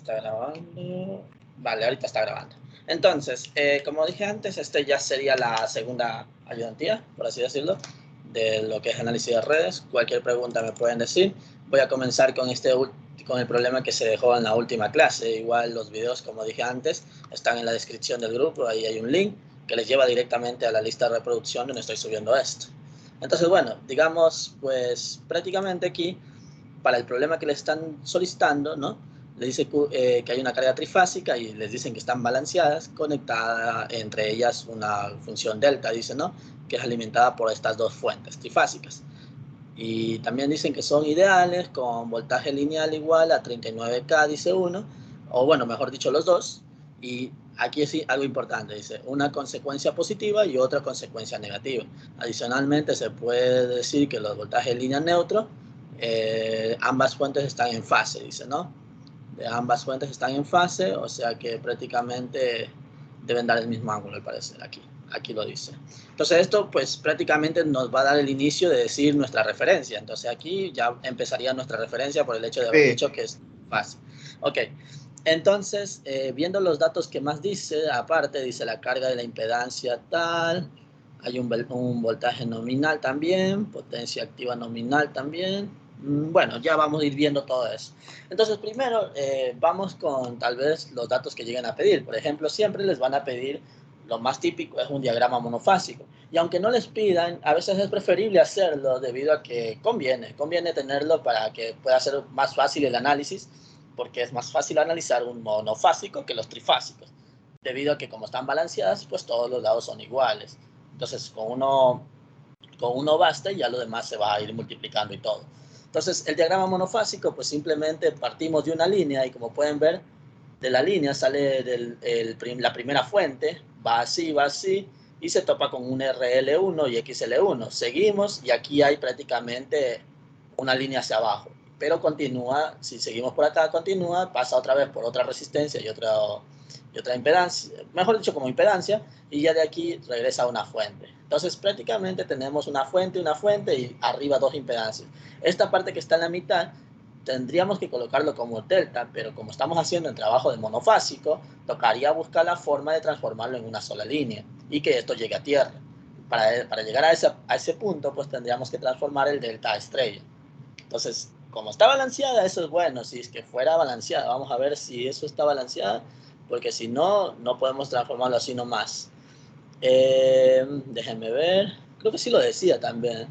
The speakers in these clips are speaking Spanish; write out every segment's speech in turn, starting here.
está grabando. Vale, ahorita está grabando. Entonces, como dije antes, este ya sería la segunda ayudantía, por así decirlo, de lo que es análisis de redes. Cualquier pregunta me pueden decir. Voy a comenzar con con el problema que se dejó en la última clase. Igual los videos, como dije antes, están en la descripción del grupo. Ahí hay un link que les lleva directamente a la lista de reproducción donde estoy subiendo esto. Entonces, bueno, digamos, pues prácticamente aquí, para el problema que le están solicitando, ¿no? Le dice que hay una carga trifásica y les dicen que están balanceadas, conectada entre ellas una función delta, dice, ¿no? Que es alimentada por estas dos fuentes trifásicas. Y también dicen que son ideales con voltaje lineal igual a 39K, dice uno, o bueno, mejor dicho, los dos. Y aquí es algo importante, dice, una consecuencia positiva y otra consecuencia negativa. Adicionalmente, se puede decir que los voltajes de línea neutro, ambas fuentes están en fase, dice, ¿no? De ambas fuentes están en fase, o sea que prácticamente deben dar el mismo ángulo, al parecer, aquí lo dice. Entonces esto pues prácticamente nos va a dar el inicio de decir nuestra referencia. Entonces aquí ya empezaría nuestra referencia por el hecho de haber dicho que es fase. Ok, entonces viendo los datos que más dice, aparte dice la carga de la impedancia tal, hay un voltaje nominal también, potencia activa nominal también. Bueno, ya vamos a ir viendo todo eso. Entonces, primero vamos con tal vez los datos que lleguen a pedir. Por ejemplo, siempre les van a pedir, lo más típico es un diagrama monofásico. Y aunque no les pidan, a veces es preferible hacerlo debido a que conviene tenerlo para que pueda ser más fácil el análisis, porque es más fácil analizar un monofásico que los trifásicos, debido a que como están balanceadas, pues todos los lados son iguales. Entonces, con uno basta y ya lo demás se va a ir multiplicando y todo. Entonces, el diagrama monofásico, pues simplemente partimos de una línea y como pueden ver, de la línea sale la primera fuente, va así y se topa con un RL1 y XL1. Seguimos y aquí hay prácticamente una línea hacia abajo, pero continúa, si seguimos por acá, continúa, pasa otra vez por otra resistencia y otra impedancia, mejor dicho como impedancia, y ya de aquí regresa a una fuente. Entonces prácticamente tenemos una fuente y arriba dos impedancias. Esta parte que está en la mitad tendríamos que colocarlo como delta, pero como estamos haciendo el trabajo de monofásico, tocaría buscar la forma de transformarlo en una sola línea y que esto llegue a tierra. Para llegar a ese punto, pues tendríamos que transformar el delta a estrella. Entonces, como está balanceada, eso es bueno. Si es que fuera balanceada, vamos a ver si eso está balanceada, porque si no, no podemos transformarlo así nomás. Déjenme ver. Creo que sí lo decía también.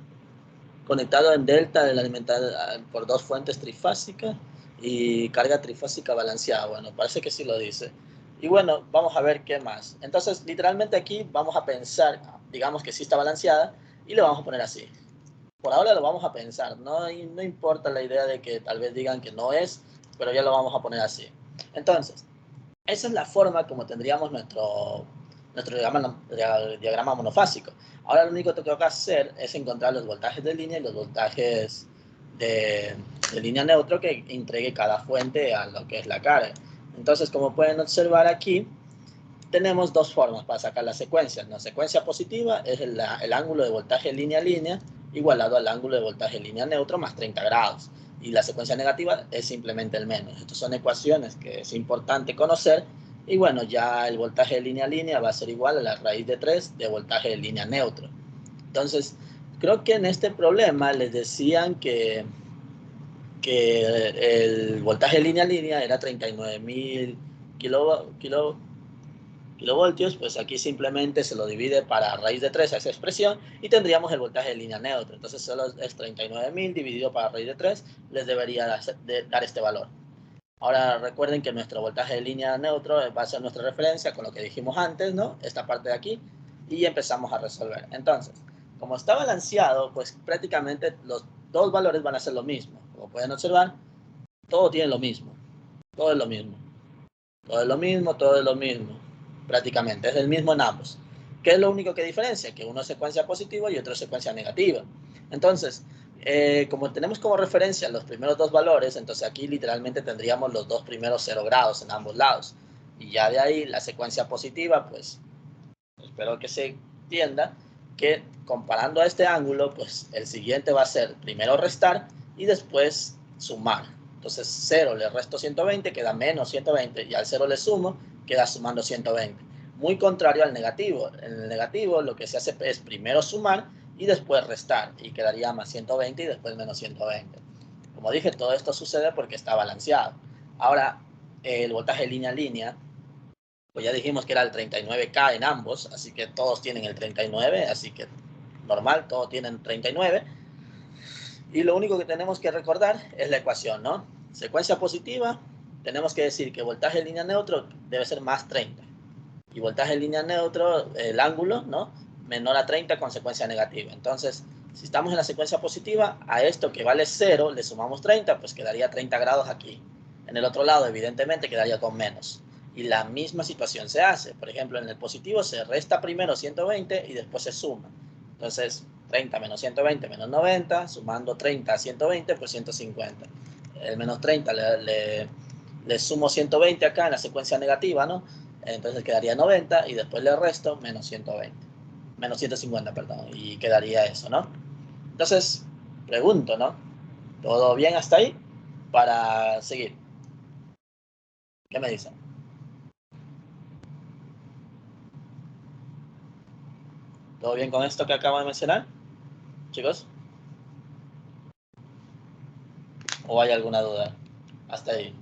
Conectado en delta, alimentado por dos fuentes trifásicas y carga trifásica balanceada. Bueno, parece que sí lo dice. Y bueno, vamos a ver qué más. Entonces, literalmente aquí vamos a pensar, digamos que sí está balanceada, y le vamos a poner así. Por ahora lo vamos a pensar, no importa la idea de que tal vez digan que no es, pero ya lo vamos a poner así. Entonces, esa es la forma como tendríamos nuestro diagrama monofásico. Ahora lo único que tengo que hacer es encontrar los voltajes de línea y los voltajes de línea neutro que entregue cada fuente a lo que es la carga. Entonces, como pueden observar aquí, tenemos dos formas para sacar la secuencia. La secuencia positiva es el ángulo de voltaje línea a línea igualado al ángulo de voltaje línea neutro más 30 grados. Y la secuencia negativa es simplemente el menos. Estas son ecuaciones que es importante conocer. Y bueno, ya el voltaje de línea a línea va a ser igual a la raíz de 3 de voltaje de línea neutro. Entonces, creo que en este problema les decían que el voltaje de línea a línea era 39.000 kilovoltios, pues aquí simplemente se lo divide para raíz de 3 a esa expresión y tendríamos el voltaje de línea neutro. Entonces solo es 39.000 dividido para raíz de 3, les debería dar este valor. Ahora recuerden que nuestro voltaje de línea neutro va a ser nuestra referencia con lo que dijimos antes, ¿no? Esta parte de aquí, y empezamos a resolver. Entonces, como está balanceado, pues prácticamente los dos valores van a ser lo mismo. Como pueden observar, todo tiene lo mismo, todo es lo mismo. Todo es lo mismo, todo es lo mismo. Prácticamente, es el mismo en ambos. ¿Qué es lo único que diferencia? Que uno es secuencia positiva y otro es secuencia negativa. Entonces, como tenemos como referencia los primeros dos valores, entonces aquí literalmente tendríamos los dos primeros 0 grados en ambos lados. Y ya de ahí la secuencia positiva, pues espero que se entienda que comparando a este ángulo, pues el siguiente va a ser primero restar y después sumar. Entonces 0 le resto 120, queda menos 120, y al 0 le sumo, queda sumando 120. Muy contrario al negativo. En el negativo lo que se hace es primero sumar y después restar, y quedaría más 120 y después menos 120. Como dije, todo esto sucede porque está balanceado. Ahora, el voltaje línea a línea, pues ya dijimos que era el 39K en ambos, así que todos tienen el 39, así que normal, todos tienen 39. Y lo único que tenemos que recordar es la ecuación, ¿no? Secuencia positiva, tenemos que decir que voltaje línea neutro debe ser más 30. Y voltaje línea neutro, el ángulo, ¿no? Menor a 30 con secuencia negativa. Entonces, si estamos en la secuencia positiva, a esto que vale 0 le sumamos 30, pues quedaría 30 grados aquí. En el otro lado, evidentemente, quedaría con menos. Y la misma situación se hace. Por ejemplo, en el positivo se resta primero 120 y después se suma. Entonces, 30 menos 120 menos 90, sumando 30 a 120, pues 150. El menos 30 le sumo 120 acá en la secuencia negativa, ¿no? Entonces quedaría 90 y después le resto menos 120. Menos 150, perdón. Y quedaría eso, ¿no? Entonces, pregunto, ¿no? ¿Todo bien hasta ahí? Para seguir. ¿Qué me dicen? ¿Todo bien con esto que acabo de mencionar, chicos? ¿O hay alguna duda? Hasta ahí.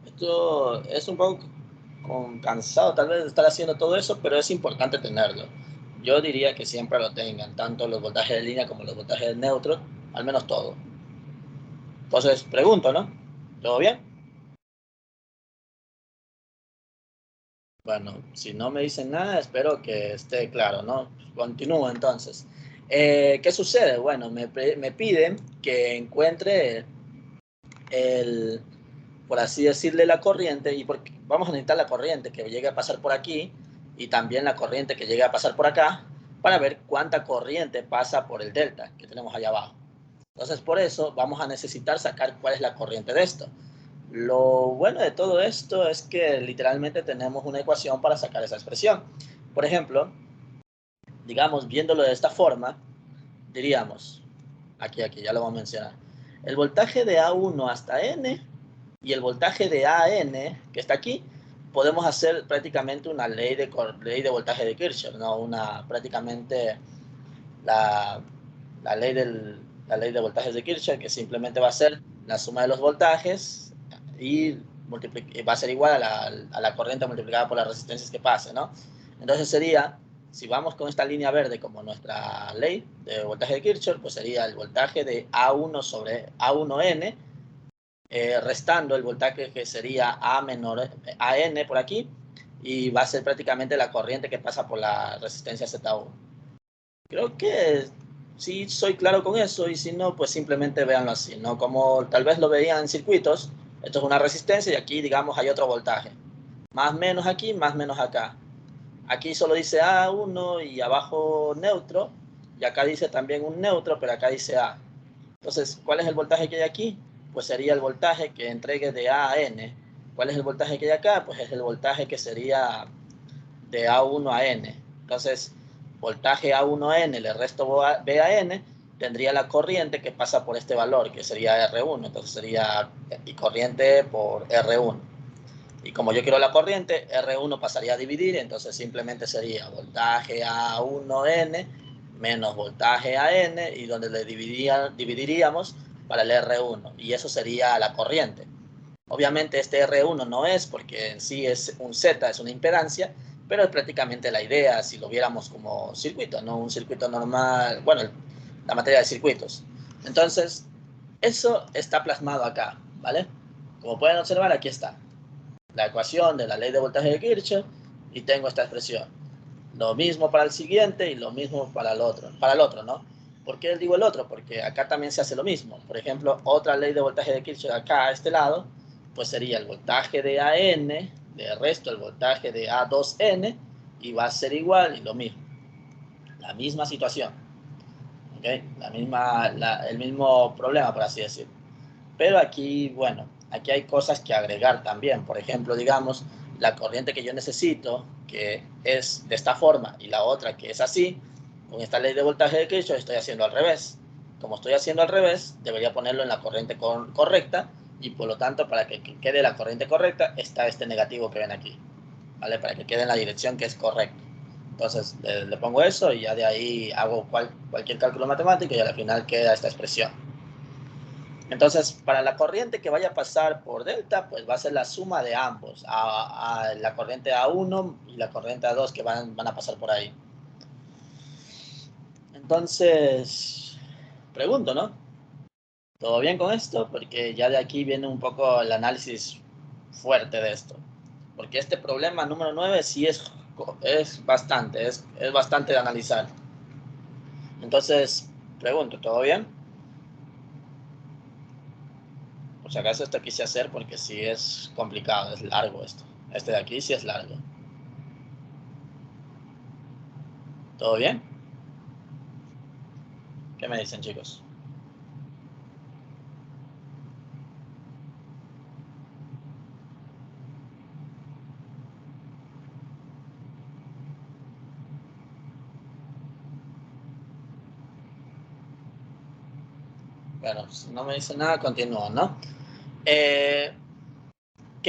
Esto es un poco cansado tal vez de estar haciendo todo eso, pero es importante tenerlo. Yo diría que siempre lo tengan, tanto los voltajes de línea como los voltajes de neutro, al menos todo. Entonces, pregunto, ¿no? ¿Todo bien? Bueno, si no me dicen nada, espero que esté claro, ¿no? Continúo entonces. ¿Qué sucede? Bueno, me piden que encuentre el, por así decirle, la corriente, y porque vamos a necesitar la corriente que llegue a pasar por aquí y también la corriente que llegue a pasar por acá para ver cuánta corriente pasa por el delta que tenemos allá abajo. Entonces, por eso vamos a necesitar sacar cuál es la corriente de esto. Lo bueno de todo esto es que literalmente tenemos una ecuación para sacar esa expresión. Por ejemplo, digamos, viéndolo de esta forma, diríamos, aquí, ya lo vamos a mencionar, el voltaje de A1 hasta N y el voltaje de AN, que está aquí, podemos hacer prácticamente una ley de voltaje de Kirchhoff, ¿no? Prácticamente la, la, ley la ley de voltajes de Kirchhoff, que simplemente va a ser la suma de los voltajes y va a ser igual a la corriente multiplicada por las resistencias que pase, ¿no? Entonces sería, si vamos con esta línea verde como nuestra ley de voltaje de Kirchhoff, pues sería el voltaje de A1 sobre A1N, restando el voltaje que sería A menor AN por aquí, y va a ser prácticamente la corriente que pasa por la resistencia Z1. Creo que sí soy claro con eso, y si no, pues simplemente véanlo así, ¿no? Como tal vez lo veían en circuitos, esto es una resistencia y aquí, digamos, hay otro voltaje. Más menos aquí, más menos acá. Aquí solo dice A1 y abajo neutro, y acá dice también un neutro, pero acá dice A. Entonces, ¿cuál es el voltaje que hay aquí? Pues sería el voltaje que entregue de A a N. ¿Cuál es el voltaje que hay acá? Pues es el voltaje que sería de A1 a N. Entonces, voltaje A1 a N le resto B a N, tendría la corriente que pasa por este valor, que sería R1. Entonces sería corriente por R1. Y como yo quiero la corriente, R1 pasaría a dividir, entonces simplemente sería voltaje A1N menos voltaje AN, y donde le dividiríamos para el R1, y eso sería la corriente. Obviamente este R1 no es, porque en sí es un Z, es una impedancia, pero es prácticamente la idea si lo viéramos como circuito, no un circuito normal, bueno, la materia de circuitos. Entonces, eso está plasmado acá, ¿vale? Como pueden observar, aquí está la ecuación de la ley de voltaje de Kirchhoff, y tengo esta expresión. Lo mismo para el siguiente y lo mismo para el otro, ¿no? ¿Por qué digo el otro? Porque acá también se hace lo mismo. Por ejemplo, otra ley de voltaje de Kirchhoff acá a este lado, pues sería el voltaje de AN, de resto el voltaje de A2N, y va a ser igual y lo mismo. La misma situación. ¿Ok? El mismo problema, por así decirlo. Pero aquí, bueno, aquí hay cosas que agregar también. Por ejemplo, digamos, la corriente que yo necesito, que es de esta forma, y la otra que es así, con esta ley de voltaje de Kirchhoff estoy haciendo al revés. Como estoy haciendo al revés, debería ponerlo en la corriente correcta, y por lo tanto, para que quede la corriente correcta, está este negativo que ven aquí, ¿vale? Para que quede en la dirección que es correcta. Entonces, le pongo eso y ya de ahí hago cualquier cálculo matemático y al final queda esta expresión. Entonces, para la corriente que vaya a pasar por delta, pues va a ser la suma de ambos, a la corriente A1 y la corriente A2 que van a pasar por ahí. Entonces, pregunto, ¿no? ¿Todo bien con esto? Porque ya de aquí viene un poco el análisis fuerte de esto. Porque este problema número 9 sí es bastante de analizar. Entonces, pregunto, ¿todo bien? Por si acaso esto quise hacer porque sí es complicado, es largo esto. Este de aquí sí es largo. ¿Todo bien? ¿Qué me dicen, chicos? Bueno, si no me dicen nada, continúo, ¿no? ¿Qué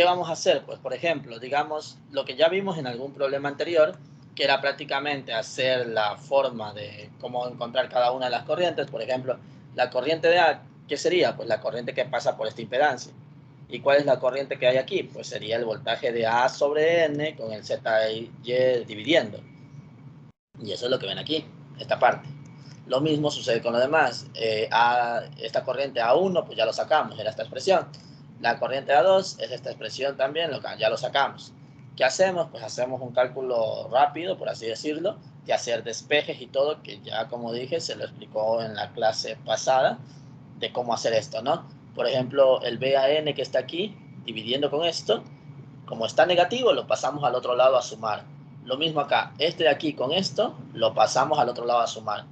vamos a hacer? Pues, por ejemplo, digamos, lo que ya vimos en algún problema anterior, que era prácticamente hacer la forma de cómo encontrar cada una de las corrientes. Por ejemplo, la corriente de A, ¿qué sería? Pues la corriente que pasa por esta impedancia. ¿Y cuál es la corriente que hay aquí? Pues sería el voltaje de A sobre N con el ZY dividiendo. Y eso es lo que ven aquí, esta parte. Lo mismo sucede con lo demás. Esta corriente A1, pues ya lo sacamos, era esta expresión. La corriente A2 es esta expresión también, ya lo sacamos. ¿Qué hacemos? Pues hacemos un cálculo rápido, por así decirlo, de hacer despejes y todo, que ya, como dije, se lo explicó en la clase pasada, de cómo hacer esto, ¿no? Por ejemplo, el BAN que está aquí, dividiendo con esto, como está negativo, lo pasamos al otro lado a sumar. Lo mismo acá, este de aquí con esto, lo pasamos al otro lado a sumar.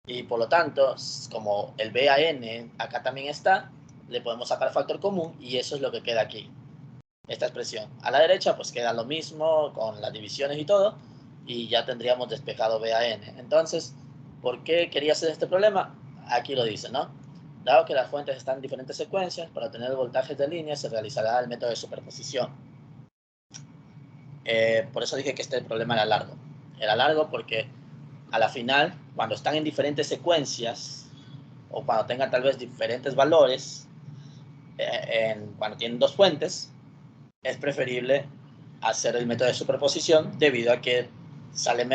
Y por lo tanto, como el BAN acá también está, le podemos sacar factor común y eso es lo que queda aquí, esta expresión. A la derecha pues queda lo mismo con las divisiones y todo y ya tendríamos despejado BAN. Entonces, ¿por qué quería hacer este problema? Aquí lo dice, ¿no? Dado que las fuentes están en diferentes secuencias, para obtener voltajes de línea se realizará el método de superposición. Por eso dije que este problema era largo. Era largo porque a la final, cuando están en diferentes secuencias o cuando tengan tal vez diferentes valores, cuando tienen dos fuentes, es preferible hacer el método de superposición debido a que sale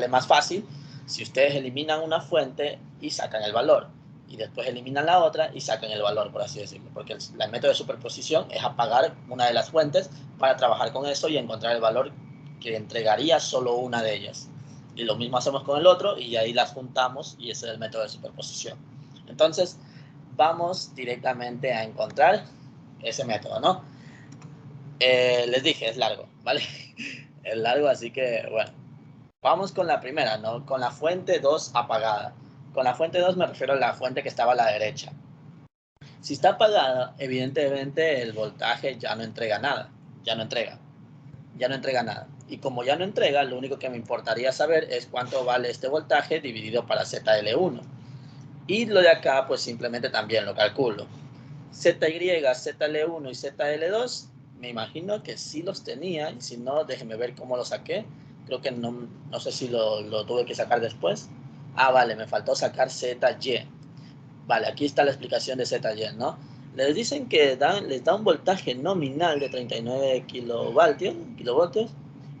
más fácil si ustedes eliminan una fuente y sacan el valor y después eliminan la otra y sacan el valor, por así decirlo, porque el método de superposición es apagar una de las fuentes para trabajar con eso y encontrar el valor que entregaría solo una de ellas. Y lo mismo hacemos con el otro y ahí las juntamos y ese es el método de superposición. Entonces, vamos directamente a encontrar ese método, ¿no? Les dije, es largo, ¿vale? Es largo, así que, bueno. Vamos con la primera, ¿no? Con la fuente 2 apagada. Con la fuente 2 me refiero a la fuente que estaba a la derecha. Si está apagada, evidentemente el voltaje ya no entrega nada. Ya no entrega. Ya no entrega nada. Y como ya no entrega, lo único que me importaría saber es cuánto vale este voltaje dividido para ZL1. Y lo de acá, pues simplemente también lo calculo. ZY, ZL1 y ZL2, me imagino que sí los tenía, y si no, déjenme ver cómo lo saqué. Creo que no sé si lo tuve que sacar después. Ah, vale, me faltó sacar ZY. Vale, aquí está la explicación de ZY, ¿no? Les dicen que les da un voltaje nominal de 39 kilovoltios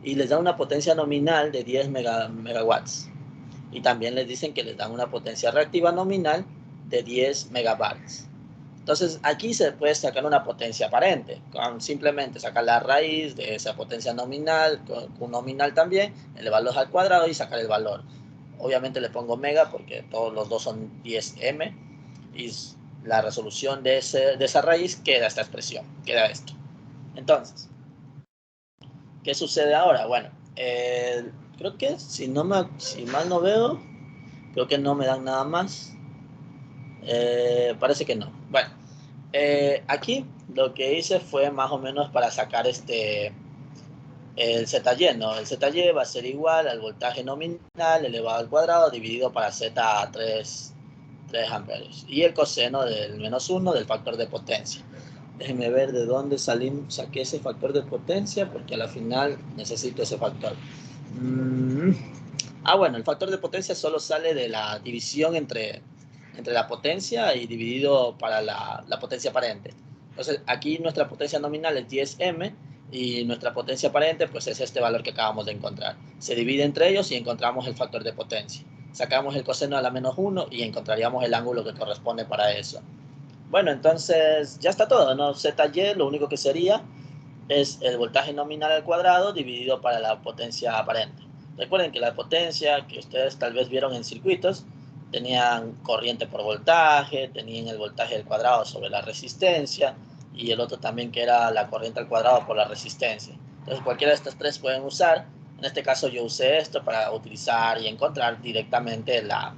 y les da una potencia nominal de 10 megawatts. Y también les dicen que les dan una potencia reactiva nominal de 10 megabytes. Entonces, aquí se puede sacar una potencia aparente, con simplemente sacar la raíz de esa potencia nominal, con nominal también, elevarlos al cuadrado y sacar el valor. Obviamente le pongo mega porque todos los dos son 10m y la resolución de esa raíz queda esta expresión, queda esto. Entonces, ¿qué sucede ahora? Bueno, creo que si mal no veo, creo que no me dan nada más. Parece que no. Bueno, aquí lo que hice fue más o menos para sacar el ZY, ¿no? El ZY va a ser igual al voltaje nominal elevado al cuadrado dividido para Z 3 amperios. Y el coseno del menos 1 del factor de potencia. Déjenme ver de dónde saqué ese factor de potencia, porque a la final necesito ese factor. Bueno, el factor de potencia solo sale de la división entre la potencia y dividido para la potencia aparente. Entonces, aquí nuestra potencia nominal es 10m y nuestra potencia aparente pues es este valor que acabamos de encontrar. Se divide entre ellos y encontramos el factor de potencia. Sacamos el coseno a la menos 1 y encontraríamos el ángulo que corresponde para eso. Bueno, entonces ya está todo, ¿no? ZY lo único que sería es el voltaje nominal al cuadrado dividido para la potencia aparente. Recuerden que la potencia que ustedes tal vez vieron en circuitos tenían corriente por voltaje, tenían el voltaje al cuadrado sobre la resistencia y el otro también que era la corriente al cuadrado por la resistencia. Entonces cualquiera de estas tres pueden usar. En este caso yo usé esto para utilizar y encontrar directamente la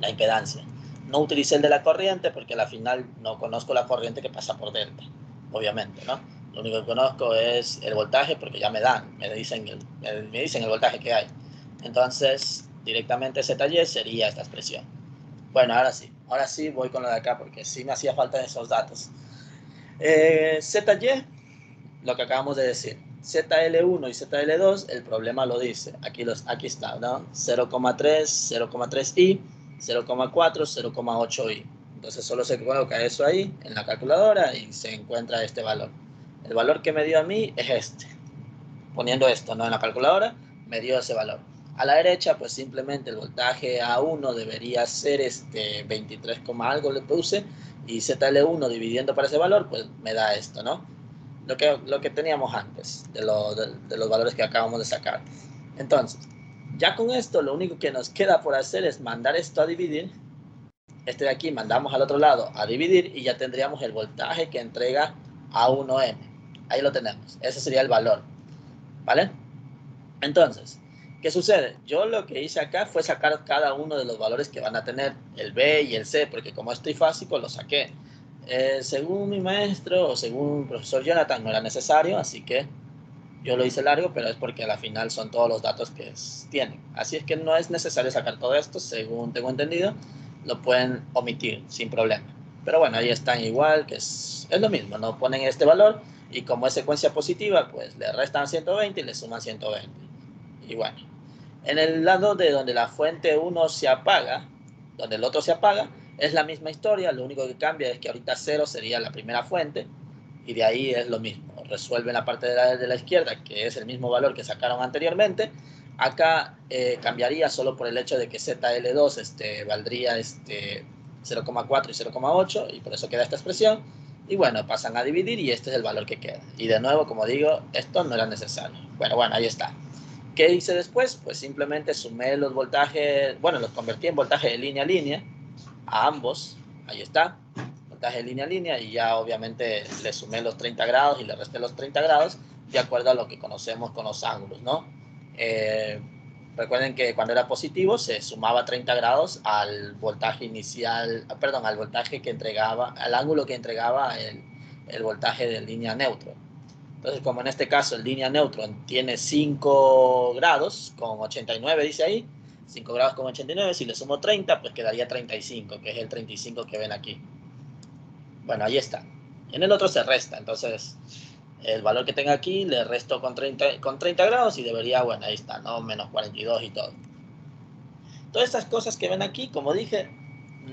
impedancia. No utilicé el de la corriente porque al final no conozco la corriente que pasa por delta, obviamente, ¿no? Lo único que conozco es el voltaje porque ya me dicen el voltaje que hay. Entonces, directamente ZY sería esta expresión. Bueno, ahora sí voy con lo de acá porque sí me hacía falta esos datos. ZY, lo que acabamos de decir. ZL1 y ZL2, el problema lo dice. Aquí está, ¿no? 0,3, 0,3i, 0,4, 0,8i. Entonces solo se coloca eso ahí en la calculadora y se encuentra este valor. El valor que me dio a mí es este. Poniendo esto, ¿no? En la calculadora, me dio ese valor. A la derecha, pues simplemente el voltaje A1 debería ser 23, algo le puse. Y ZL1 dividiendo para ese valor, pues me da esto, ¿no? Lo que teníamos antes, de los valores que acabamos de sacar. Entonces, ya con esto, lo único que nos queda por hacer es mandar esto a dividir. Este de aquí mandamos al otro lado a dividir y ya tendríamos el voltaje que entrega A1M. Ahí lo tenemos. Ese sería el valor. ¿Vale? Entonces, ¿qué sucede? Yo lo que hice acá fue sacar cada uno de los valores que van a tener el B y el C, porque como es trifásico, lo saqué. Según mi maestro o según el profesor Jonathan no era necesario, así que yo lo hice largo, pero es porque a la final son todos los datos que tienen. Así es que no es necesario sacar todo esto, según tengo entendido, lo pueden omitir sin problema. Pero bueno, ahí están igual, que es lo mismo, no ponen este valor y como es secuencia positiva, pues le restan 120 y le suman 120. Y bueno, en el lado de donde la fuente 1 se apaga, donde el otro se apaga, es la misma historia, lo único que cambia es que ahorita 0 sería la primera fuente y de ahí es lo mismo. Resuelven la parte de la izquierda, que es el mismo valor que sacaron anteriormente. Acá cambiaría solo por el hecho de que ZL2 valdría 0,4 y 0,8 y por eso queda esta expresión. Y bueno, pasan a dividir y este es el valor que queda. Y de nuevo, como digo, esto no era necesario. Bueno, ahí está. ¿Qué hice después? Pues simplemente sumé los voltajes, bueno, los convertí en voltaje de línea a línea a ambos. Ahí está, voltaje de línea a línea y ya obviamente le sumé los 30 grados y le resté los 30 grados de acuerdo a lo que conocemos con los ángulos, ¿no? Recuerden que cuando era positivo se sumaba 30 grados al voltaje inicial, perdón, al voltaje que entregaba, al ángulo que entregaba el voltaje de línea neutro. Entonces, como en este caso el línea neutro tiene 5 grados con 89, dice ahí, 5 grados con 89, si le sumo 30, pues quedaría 35, que es el 35 que ven aquí. Bueno, ahí está. En el otro se resta, entonces el valor que tenga aquí le resto con 30 grados y debería, bueno, ahí está, ¿no? Menos 42 y todo. Todas estas cosas que ven aquí, como dije,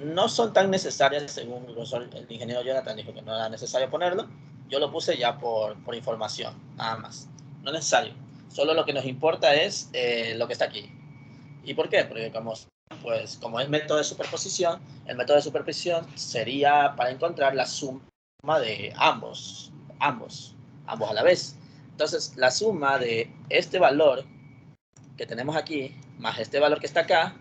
no son tan necesarias según el ingeniero Jonathan dijo que no era necesario ponerlo. Yo lo puse ya por información, nada más. No es necesario. Solo lo que nos importa es lo que está aquí. ¿Y por qué? Porque como es método de superposición, el método de superposición sería para encontrar la suma de ambos a la vez. Entonces, la suma de este valor que tenemos aquí, más este valor que está acá,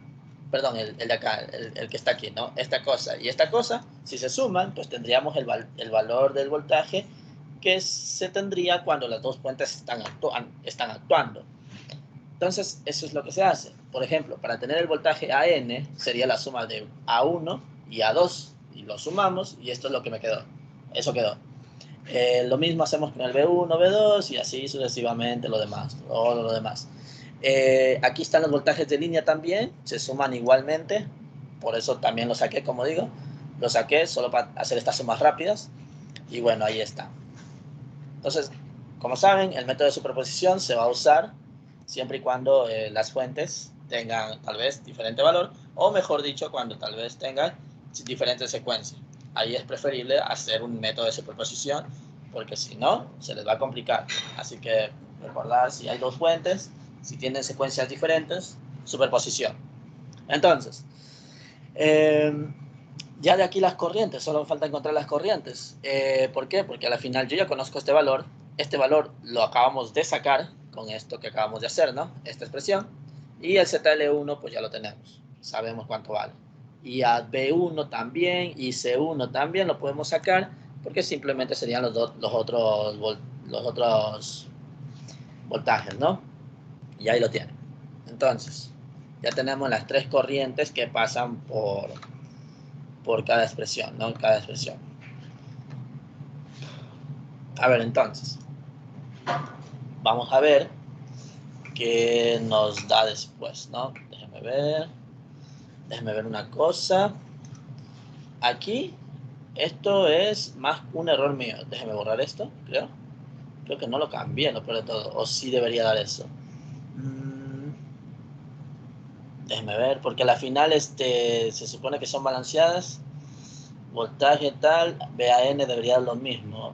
perdón, el de acá, el que está aquí, ¿no? Esta cosa y esta cosa, si se suman, pues tendríamos el valor del voltaje que se tendría cuando las dos fuentes están actuando. Entonces, eso es lo que se hace. Por ejemplo, para tener el voltaje AN, sería la suma de A1 y A2, y lo sumamos, y esto es lo que me quedó. Eso quedó. Lo mismo hacemos con el B1, B2, y así sucesivamente todo lo demás. Aquí están los voltajes de línea también, se suman igualmente. por eso también lo saqué, como digo. Lo saqué solo para hacer estas sumas rápidas. Y bueno, ahí está. Entonces, como saben, el método de superposición se va a usar siempre y cuando las fuentes tengan tal vez diferente valor, o mejor dicho, cuando tal vez tengan diferentes secuencias. Ahí es preferible hacer un método de superposición, porque si no, se les va a complicar. Así que recordar, si hay dos fuentes, si tienen secuencias diferentes, superposición. Entonces, ya de aquí las corrientes, solo falta encontrar las corrientes. ¿Por qué? Porque al final yo ya conozco este valor lo acabamos de sacar con esto que acabamos de hacer, ¿no? Esta expresión. Y el ZL1 pues ya lo tenemos, sabemos cuánto vale. Y a B1 también y C1 también lo podemos sacar porque simplemente serían los otros voltajes, ¿no? Y ahí lo tienen. Entonces, ya tenemos las tres corrientes que pasan por cada expresión, ¿no? Cada expresión. A ver, entonces, vamos a ver qué nos da después, ¿no? Déjenme ver una cosa. Aquí, esto es más un error mío. Déjenme borrar esto, creo. Creo que no lo cambié, lo peor de todo. O sí debería dar eso. Déjenme ver, porque a la final se supone que son balanceadas. Voltaje tal, BAN debería dar lo mismo.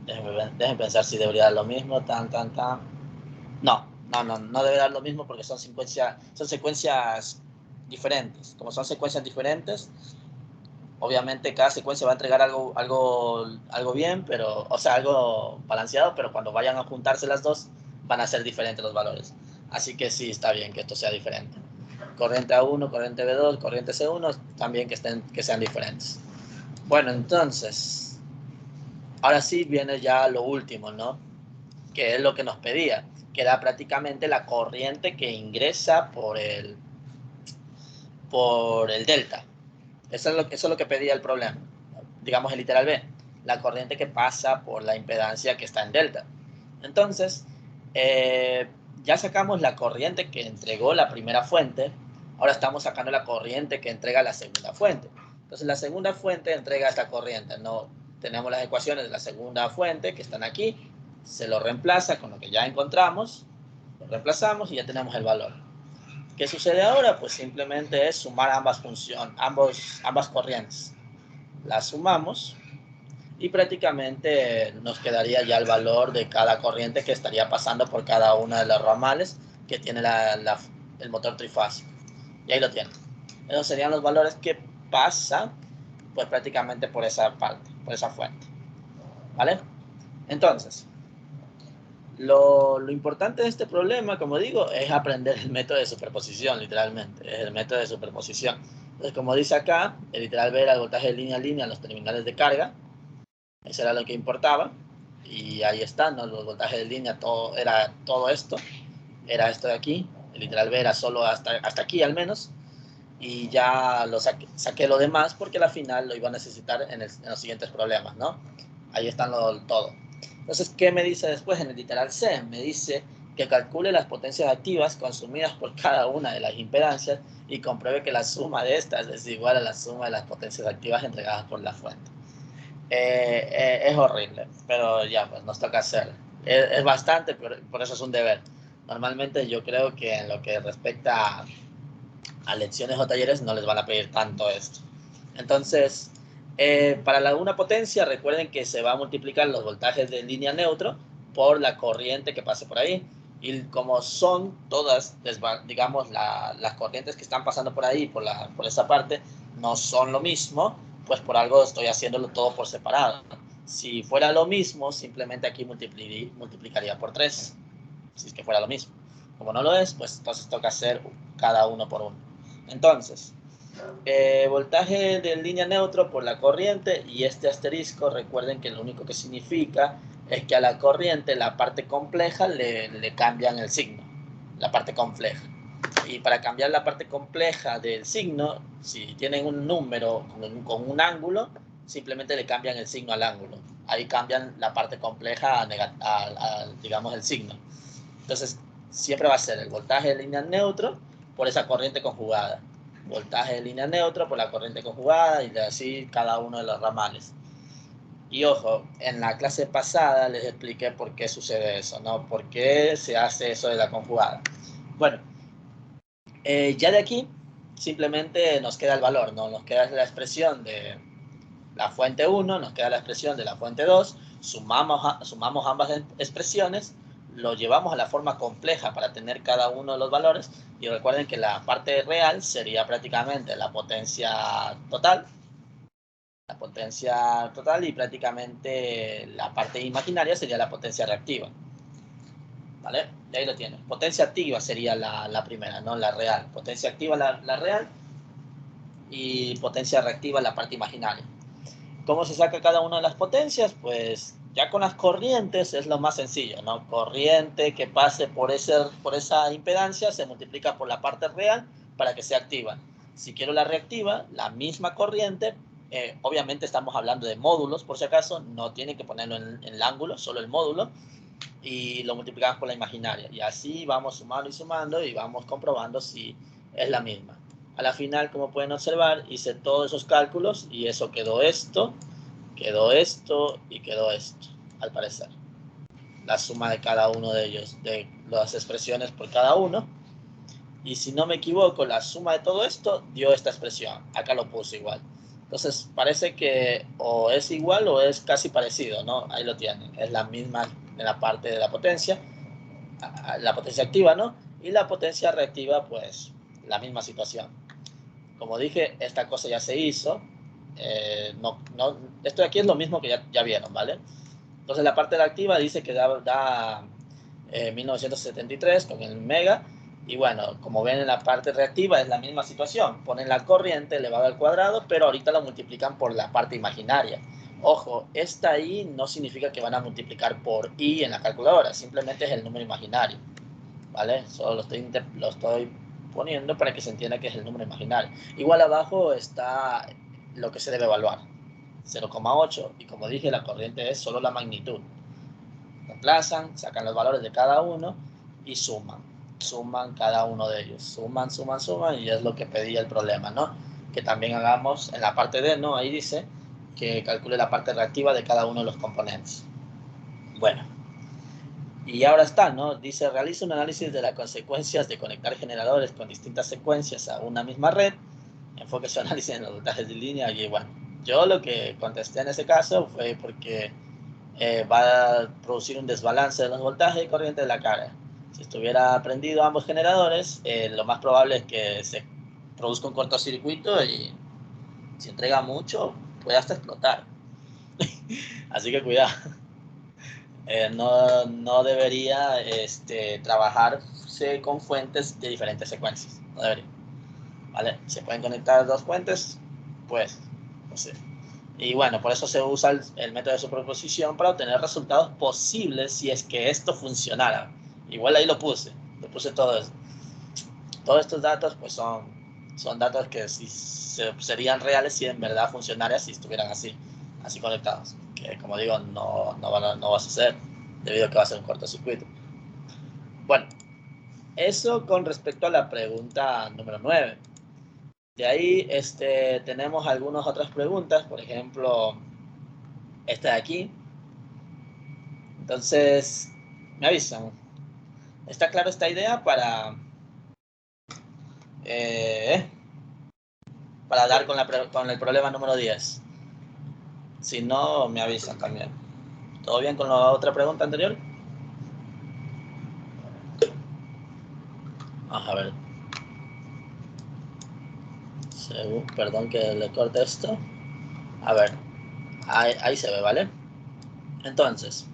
Déjenme pensar si debería dar lo mismo. No debe dar lo mismo porque son secuencias diferentes. Como son secuencias diferentes, obviamente cada secuencia va a entregar algo bien, pero, o sea, algo balanceado, pero cuando vayan a juntarse las dos, van a ser diferentes los valores. Así que sí, está bien que esto sea diferente. Corriente A1, corriente B2, corriente C1, también que sean diferentes. Bueno, entonces, ahora sí viene ya lo último, ¿no? Que es lo que nos pedía, que era prácticamente la corriente que ingresa por el delta. Eso es lo que pedía el problema. Digamos el literal B, la corriente que pasa por la impedancia que está en delta. Entonces, ya sacamos la corriente que entregó la primera fuente, ahora estamos sacando la corriente que entrega la segunda fuente. Entonces, la segunda fuente entrega esta corriente, ¿no? Tenemos las ecuaciones de la segunda fuente que están aquí, se lo reemplaza con lo que ya encontramos, lo reemplazamos y ya tenemos el valor. ¿Qué sucede ahora? Pues simplemente es sumar ambas corrientes. Las sumamos y prácticamente nos quedaría ya el valor de cada corriente que estaría pasando por cada una de las ramales que tiene el motor trifásico. Y ahí lo tienen. Esos serían los valores que pasan pues prácticamente por esa parte, por esa fuente. ¿Vale? Entonces, lo importante de este problema, como digo, es aprender el método de superposición, literalmente. Es el método de superposición. Entonces, como dice acá, el literal B era el voltaje de línea a línea en los terminales de carga. Eso era lo que importaba. Y ahí están, ¿no? Los voltajes de línea, era todo esto. Era esto de aquí. El literal B era solo hasta aquí al menos. Y ya saqué lo demás porque al final lo iba a necesitar en los siguientes problemas, ¿no? Ahí están todo. Entonces, ¿qué me dice después en el literal C? Me dice que calcule las potencias activas consumidas por cada una de las impedancias y compruebe que la suma de estas es igual a la suma de las potencias activas entregadas por la fuente. Es horrible, pero ya, pues nos toca hacer. Es bastante, pero por eso es un deber. Normalmente yo creo que en lo que respecta a lecciones o talleres no les van a pedir tanto esto. Entonces, para una potencia, recuerden que se va a multiplicar los voltajes de línea neutro por la corriente que pase por ahí. Y como son todas, digamos, las corrientes que están pasando por ahí, por esa parte, no son lo mismo, pues por algo estoy haciéndolo todo por separado. Si fuera lo mismo, simplemente aquí multiplicaría por 3, si es que fuera lo mismo. Como no lo es, pues entonces toca hacer cada uno por uno. Entonces, voltaje de línea neutro por la corriente, y este asterisco, recuerden que lo único que significa es que a la corriente, la parte compleja, le cambian el signo, la parte compleja. Y para cambiar la parte compleja del signo, si tienen un número con un ángulo, simplemente le cambian el signo al ángulo. Ahí cambian la parte compleja digamos, el signo. Entonces, siempre va a ser el voltaje de línea neutro por esa corriente conjugada. voltaje de línea neutra por la corriente conjugada y así cada uno de los ramales. Y ojo, en la clase pasada les expliqué por qué sucede eso, ¿no? ¿Por qué se hace eso de la conjugada? Bueno, ya de aquí simplemente nos queda el valor, ¿no? Nos queda la expresión de la fuente 1, nos queda la expresión de la fuente 2, sumamos ambas expresiones, lo llevamos a la forma compleja para tener cada uno de los valores y recuerden que la parte real sería prácticamente la potencia total y prácticamente la parte imaginaria sería la potencia reactiva. ¿Vale? Y ahí lo tienen. Potencia activa sería la primera, ¿no? La real. Potencia activa la real y potencia reactiva la parte imaginaria. ¿Cómo se saca cada una de las potencias? Pues ya con las corrientes es lo más sencillo, ¿no? Corriente que pase por esa impedancia se multiplica por la parte real para que sea activa. Si quiero la reactiva, la misma corriente, obviamente estamos hablando de módulos, por si acaso, no tienen que ponerlo en el ángulo, solo el módulo, y lo multiplicamos por la imaginaria. Y así vamos sumando y sumando y vamos comprobando si es la misma. A la final, como pueden observar, hice todos esos cálculos y eso quedó esto y quedó esto, al parecer. La suma de cada uno de ellos, de las expresiones por cada uno. Y si no me equivoco, la suma de todo esto dio esta expresión. Acá lo puse igual. Entonces, parece que o es igual o es casi parecido, ¿no? Ahí lo tienen. Es la misma en la parte de la potencia activa, ¿no? Y la potencia reactiva, pues, la misma situación. Como dije, esta cosa ya se hizo. Esto de aquí es lo mismo que ya vieron, ¿vale? Entonces, la parte reactiva dice que da 1973 con el mega. Y bueno, como ven en la parte reactiva es la misma situación. Ponen la corriente elevada al cuadrado, pero ahorita la multiplican por la parte imaginaria. Ojo, esta i no significa que van a multiplicar por i en la calculadora, simplemente es el número imaginario, ¿vale? Solo lo estoy poniendo para que se entienda que es el número imaginario. Igual abajo está lo que se debe evaluar, 0,8, y como dije, la corriente es solo la magnitud. Reemplazan, sacan los valores de cada uno y suman cada uno de ellos, suman, y es lo que pedía el problema, ¿no? Que también hagamos en la parte D, ¿no? Ahí dice que calcule la parte reactiva de cada uno de los componentes. Bueno, y ahora está, ¿no? Dice, realiza un análisis de las consecuencias de conectar generadores con distintas secuencias a una misma red, enfoque su análisis en los voltajes de línea, y bueno, yo lo que contesté en ese caso fue porque va a producir un desbalance de los voltajes y corriente de la carga. Si estuviera prendido ambos generadores, lo más probable es que se produzca un cortocircuito y si entrega mucho, puede hasta explotar. Así que cuidado. No debería trabajarse con fuentes de diferentes secuencias. No debería. ¿Vale? Se pueden conectar dos fuentes, pues, no sé. Y bueno, por eso se usa el método de superposición para obtener resultados posibles si es que esto funcionara. Igual ahí lo puse todo eso. Todos estos datos pues son datos que serían reales si en verdad funcionara, si estuvieran así conectados. Que como digo, no va a suceder debido a que va a ser un cortocircuito. Bueno, eso con respecto a la pregunta número 9. De ahí tenemos algunas otras preguntas, por ejemplo, esta de aquí. Entonces, me avisan. ¿Está claro esta idea para dar con el problema número 10? Si no, me avisan también. ¿Todo bien con la otra pregunta anterior? Vamos a ver. Perdón que le corte esto. A ver, ahí se ve, ¿vale? Entonces,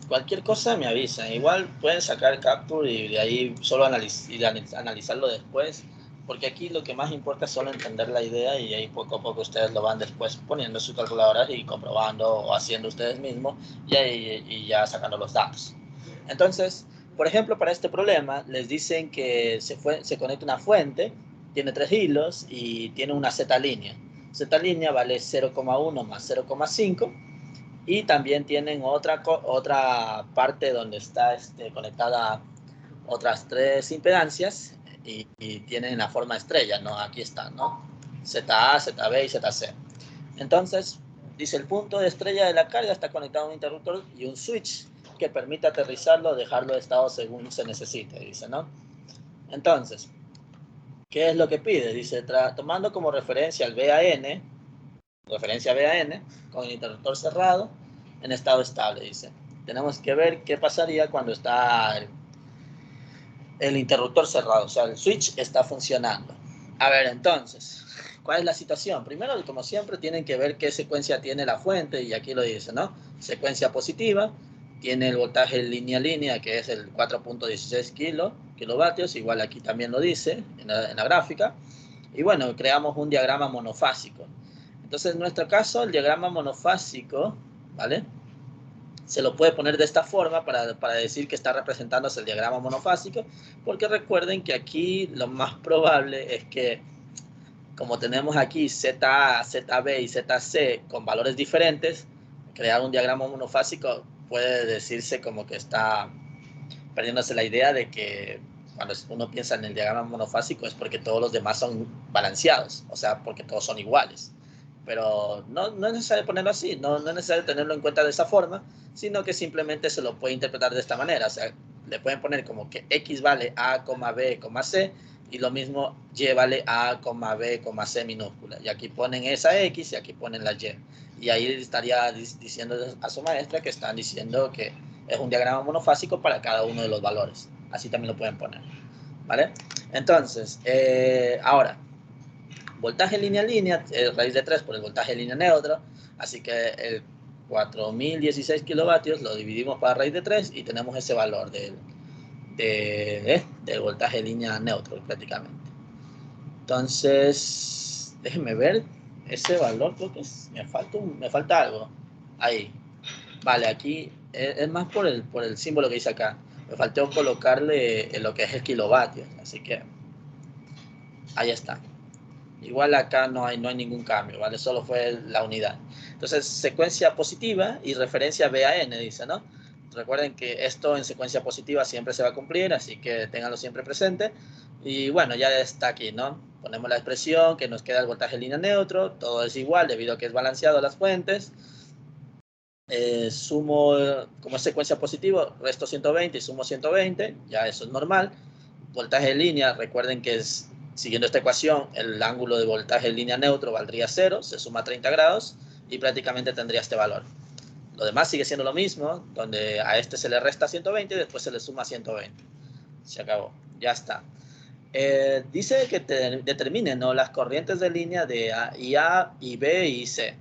cualquier cosa me avisan. Igual pueden sacar capture y de ahí solo analizarlo después. Porque aquí lo que más importa es solo entender la idea y ahí poco a poco ustedes lo van después poniendo en sus calculadoras y comprobando o haciendo ustedes mismos y ya sacando los datos. Entonces, por ejemplo, para este problema les dicen que se conecta una fuente, tiene 3 hilos y tiene una Z-línea. Z-línea vale 0,1 más 0,5 y también tienen otra parte donde está conectada otras 3 impedancias y tienen la forma estrella, ¿no? Aquí están, ¿no? ZA, ZB y ZC. Entonces, dice, el punto de estrella de la carga está conectado a un interruptor y un switch que permite aterrizarlo o dejarlo de estado según se necesite, dice, ¿no? Entonces, ¿qué es lo que pide? Dice, tomando como referencia al BAN, con el interruptor cerrado en estado estable, dice. Tenemos que ver qué pasaría cuando está el interruptor cerrado, o sea, el switch está funcionando. A ver, entonces, ¿cuál es la situación? Primero, como siempre, tienen que ver qué secuencia tiene la fuente, y aquí lo dice, ¿no? Secuencia positiva, tiene el voltaje línea a línea, que es el 4.16 kilovatios, igual aquí también lo dice en la gráfica. Y bueno, creamos un diagrama monofásico. Entonces, en nuestro caso, el diagrama monofásico, ¿vale? Se lo puede poner de esta forma para decir que está representándose el diagrama monofásico, porque recuerden que aquí lo más probable es que, como tenemos aquí ZA, ZB y ZC con valores diferentes, crear un diagrama monofásico puede decirse como que está perdiéndose la idea de que cuando uno piensa en el diagrama monofásico es porque todos los demás son balanceados, o sea, porque todos son iguales. Pero no es necesario ponerlo así, no es necesario tenerlo en cuenta de esa forma, sino que simplemente se lo puede interpretar de esta manera. O sea, le pueden poner como que X vale A, B, C, y lo mismo Y vale A, B, C minúscula. Y aquí ponen esa X y aquí ponen la Y. Y ahí estaría diciendo a su maestra que están diciendo que es un diagrama monofásico para cada uno de los valores. Así también lo pueden poner, ¿vale? Entonces, ahora, voltaje línea a línea, raíz de 3 por el voltaje línea neutro, así que el 4016 kilovatios lo dividimos para raíz de 3 y tenemos ese valor del voltaje línea neutro prácticamente. Entonces, déjenme ver ese valor, creo que me falta algo. Ahí. Vale, aquí es más por el símbolo que dice acá. Me faltó colocarle lo que es el kilovatio, así que ahí está. Igual acá no hay ningún cambio, ¿vale? Solo fue la unidad. Entonces, secuencia positiva y referencia BAN, dice, ¿no? Recuerden que esto en secuencia positiva siempre se va a cumplir, así que ténganlo siempre presente. Y bueno, ya está aquí, ¿no? Ponemos la expresión que nos queda el voltaje línea neutro, todo es igual debido a que es balanceado las fuentes. Sumo, como es secuencia positiva, resto 120 y sumo 120, ya eso es normal. Voltaje de línea, recuerden que es, siguiendo esta ecuación, el ángulo de voltaje de línea neutro valdría 0, se suma 30 grados y prácticamente tendría este valor. Lo demás sigue siendo lo mismo, donde a este se le resta 120 y después se le suma 120. Se acabó, ya está. Dice que determine, ¿no?, las corrientes de línea de A y B y C.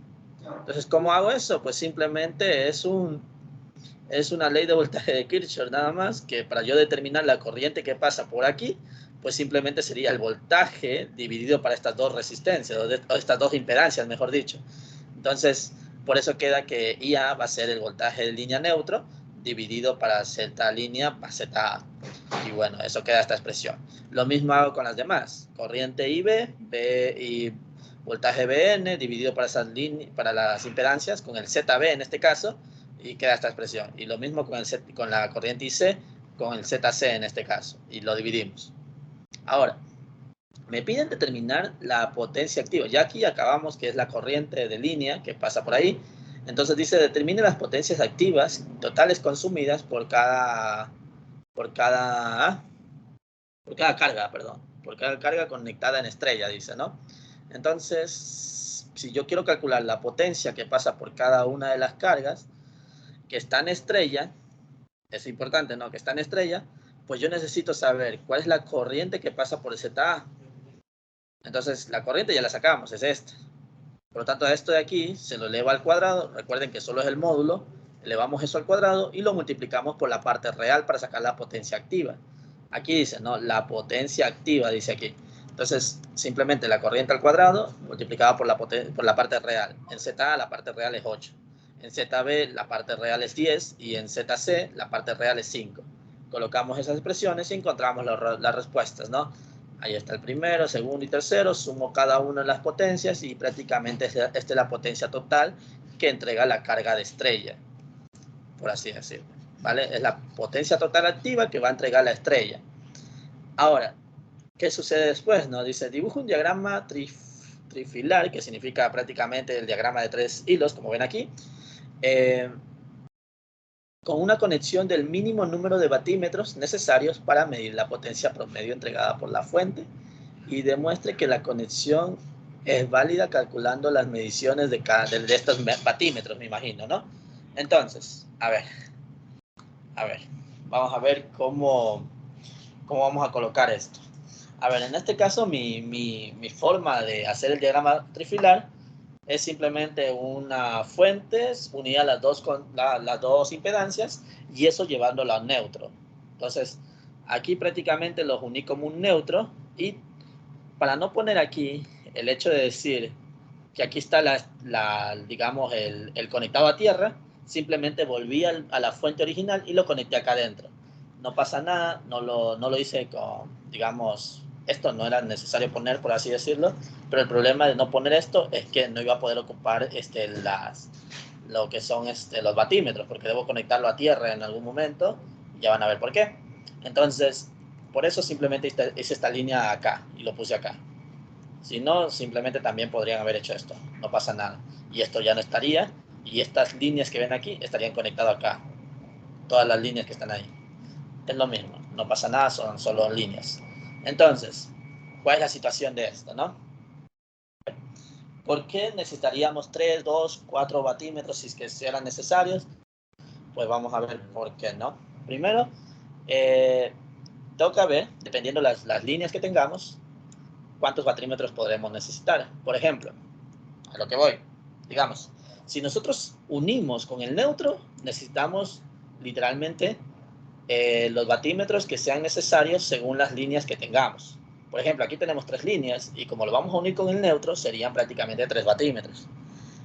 Entonces, ¿cómo hago eso? Pues simplemente es una ley de voltaje de Kirchhoff nada más, que para yo determinar la corriente que pasa por aquí, pues simplemente sería el voltaje dividido para estas dos resistencias, o estas dos impedancias, mejor dicho. Entonces, por eso queda que IA va a ser el voltaje de línea neutro dividido para Z línea para ZA. Y bueno, eso queda esta expresión. Lo mismo hago con las demás. Corriente IB, B y voltaje BN dividido para las impedancias con el ZB en este caso, y queda esta expresión. Y lo mismo con la corriente IC con el ZC en este caso, y lo dividimos. Ahora, me piden determinar la potencia activa. Ya aquí acabamos que es la corriente de línea que pasa por ahí. Entonces dice, determine las potencias activas totales consumidas por cada carga conectada en estrella, dice, ¿no? Entonces, si yo quiero calcular la potencia que pasa por cada una de las cargas que está en estrella, es importante, ¿no?, que está en estrella, pues yo necesito saber cuál es la corriente que pasa por ZA. Entonces, la corriente ya la sacamos, es esta. Por lo tanto, a esto de aquí se lo eleva al cuadrado. Recuerden que solo es el módulo. Elevamos eso al cuadrado y lo multiplicamos por la parte real para sacar la potencia activa. Aquí dice, ¿no?, la potencia activa, dice aquí. Entonces, simplemente la corriente al cuadrado multiplicada por la parte real. En ZA la parte real es 8. En ZB la parte real es 10 y en ZC la parte real es 5. Colocamos esas expresiones y encontramos las respuestas, ¿no? Ahí está el primero, segundo y tercero. Sumo cada una de las potencias y prácticamente esta es la potencia total que entrega la carga de estrella, por así decirlo, ¿vale? Es la potencia total activa que va a entregar la estrella. Ahora, ¿Qué sucede después? ¿No? Dice, dibuja un diagrama trifilar, que significa prácticamente el diagrama de 3 hilos, como ven aquí, con una conexión del mínimo número de batímetros necesarios para medir la potencia promedio entregada por la fuente y demuestre que la conexión es válida calculando las mediciones de estos batímetros, me imagino, ¿no? Entonces, a ver, vamos a ver cómo vamos a colocar esto. A ver, en este caso mi forma de hacer el diagrama trifilar es simplemente una fuente unida a las dos impedancias y eso llevándolo a neutro. Entonces, aquí prácticamente los uní como un neutro y para no poner aquí el hecho de decir que aquí está digamos, el conectado a tierra, simplemente volví a la fuente original y lo conecté acá adentro. No pasa nada, no lo hice con, digamos, esto no era necesario poner, por así decirlo, pero el problema de no poner esto es que no iba a poder ocupar lo que son los batímetros, porque debo conectarlo a tierra en algún momento, y ya van a ver por qué. Entonces, por eso simplemente hice esta línea acá y lo puse acá. Si no, simplemente también podrían haber hecho esto. No pasa nada. Y esto ya no estaría. Y estas líneas que ven aquí estarían conectadas acá. Todas las líneas que están ahí. Es lo mismo. No pasa nada, son solo líneas. Entonces, ¿cuál es la situación de esto, no? ¿Por qué necesitaríamos 3, 2, 4 batímetros si es que sean necesarios? Pues vamos a ver por qué, ¿no? Primero, toca ver, dependiendo las líneas que tengamos, cuántos batímetros podremos necesitar. Por ejemplo, a lo que voy, digamos, si nosotros unimos con el neutro, necesitamos literalmente los batímetros que sean necesarios según las líneas que tengamos. Por ejemplo, aquí tenemos 3 líneas y como lo vamos a unir con el neutro, serían prácticamente 3 batímetros.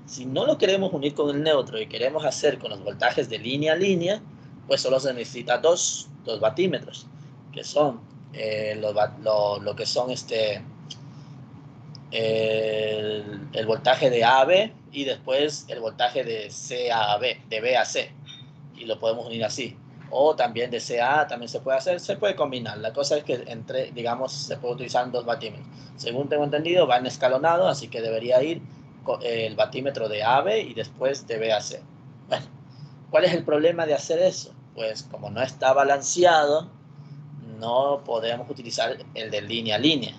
Si no lo queremos unir con el neutro y queremos hacer con los voltajes de línea a línea, pues solo se necesita dos batímetros, que son lo que son el voltaje de A a B y después el voltaje de C a B, de B a C, y lo podemos unir así. O también de C a A también se puede hacer, se puede combinar. La cosa es que digamos, se puede utilizar en 2 batímetros. Según tengo entendido, va en escalonado, así que debería ir el batímetro de A a B y después de B a C. Bueno, ¿cuál es el problema de hacer eso? Pues como no está balanceado, no podemos utilizar el de línea a línea.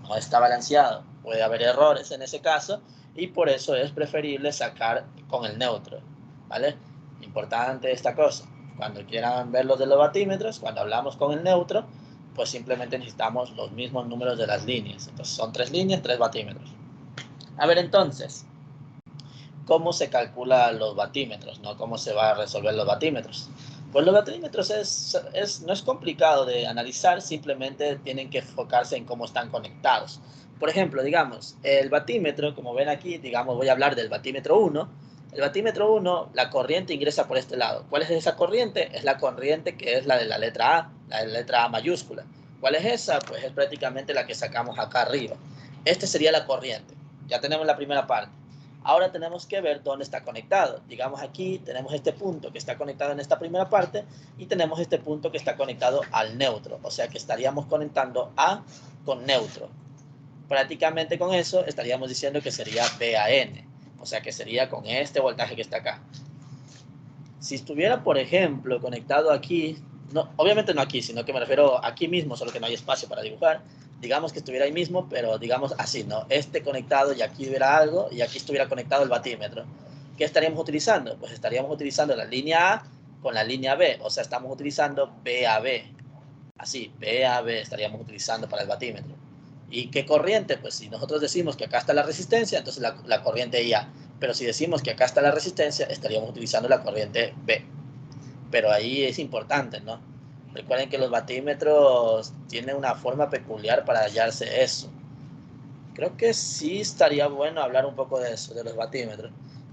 No está balanceado. Puede haber errores en ese caso y por eso es preferible sacar con el neutro, ¿vale? Importante esta cosa. Cuando quieran ver los de los batímetros, cuando hablamos con el neutro, pues simplemente necesitamos los mismos números de las líneas. Entonces son 3 líneas, 3 batímetros. A ver entonces, ¿cómo se calcula los batímetros? ¿No? ¿Cómo se va a resolver los batímetros? Pues los batímetros no es complicado de analizar, simplemente tienen que enfocarse en cómo están conectados. Por ejemplo, digamos, el batímetro, como ven aquí, digamos, voy a hablar del batímetro 1. El batímetro 1, la corriente ingresa por este lado. ¿Cuál es esa corriente? Es la corriente que es la de la letra A, la de la letra A mayúscula. ¿Cuál es esa? Pues es prácticamente la que sacamos acá arriba. Esta sería la corriente. Ya tenemos la primera parte. Ahora tenemos que ver dónde está conectado. Digamos aquí tenemos este punto que está conectado en esta primera parte y tenemos este punto que está conectado al neutro. O sea que estaríamos conectando A con neutro. Prácticamente con eso estaríamos diciendo que sería B a N. O sea que sería con este voltaje que está acá. Si estuviera, por ejemplo, conectado aquí, no, obviamente no aquí, sino que me refiero aquí mismo, solo que no hay espacio para dibujar. Digamos que estuviera ahí mismo, pero digamos así, ¿no? Este conectado y aquí hubiera algo y aquí estuviera conectado el batímetro. ¿Qué estaríamos utilizando? Pues estaríamos utilizando la línea A con la línea B, o sea, estamos utilizando B a B. Así, B a B estaríamos utilizando para el batímetro. ¿Y qué corriente? Pues si nosotros decimos que acá está la resistencia, entonces la corriente IA. Pero si decimos que acá está la resistencia, estaríamos utilizando la corriente B. Pero ahí es importante, ¿no? Recuerden que los batímetros tienen una forma peculiar para hallarse eso. Creo que sí estaría bueno hablar un poco de eso, de los batímetros.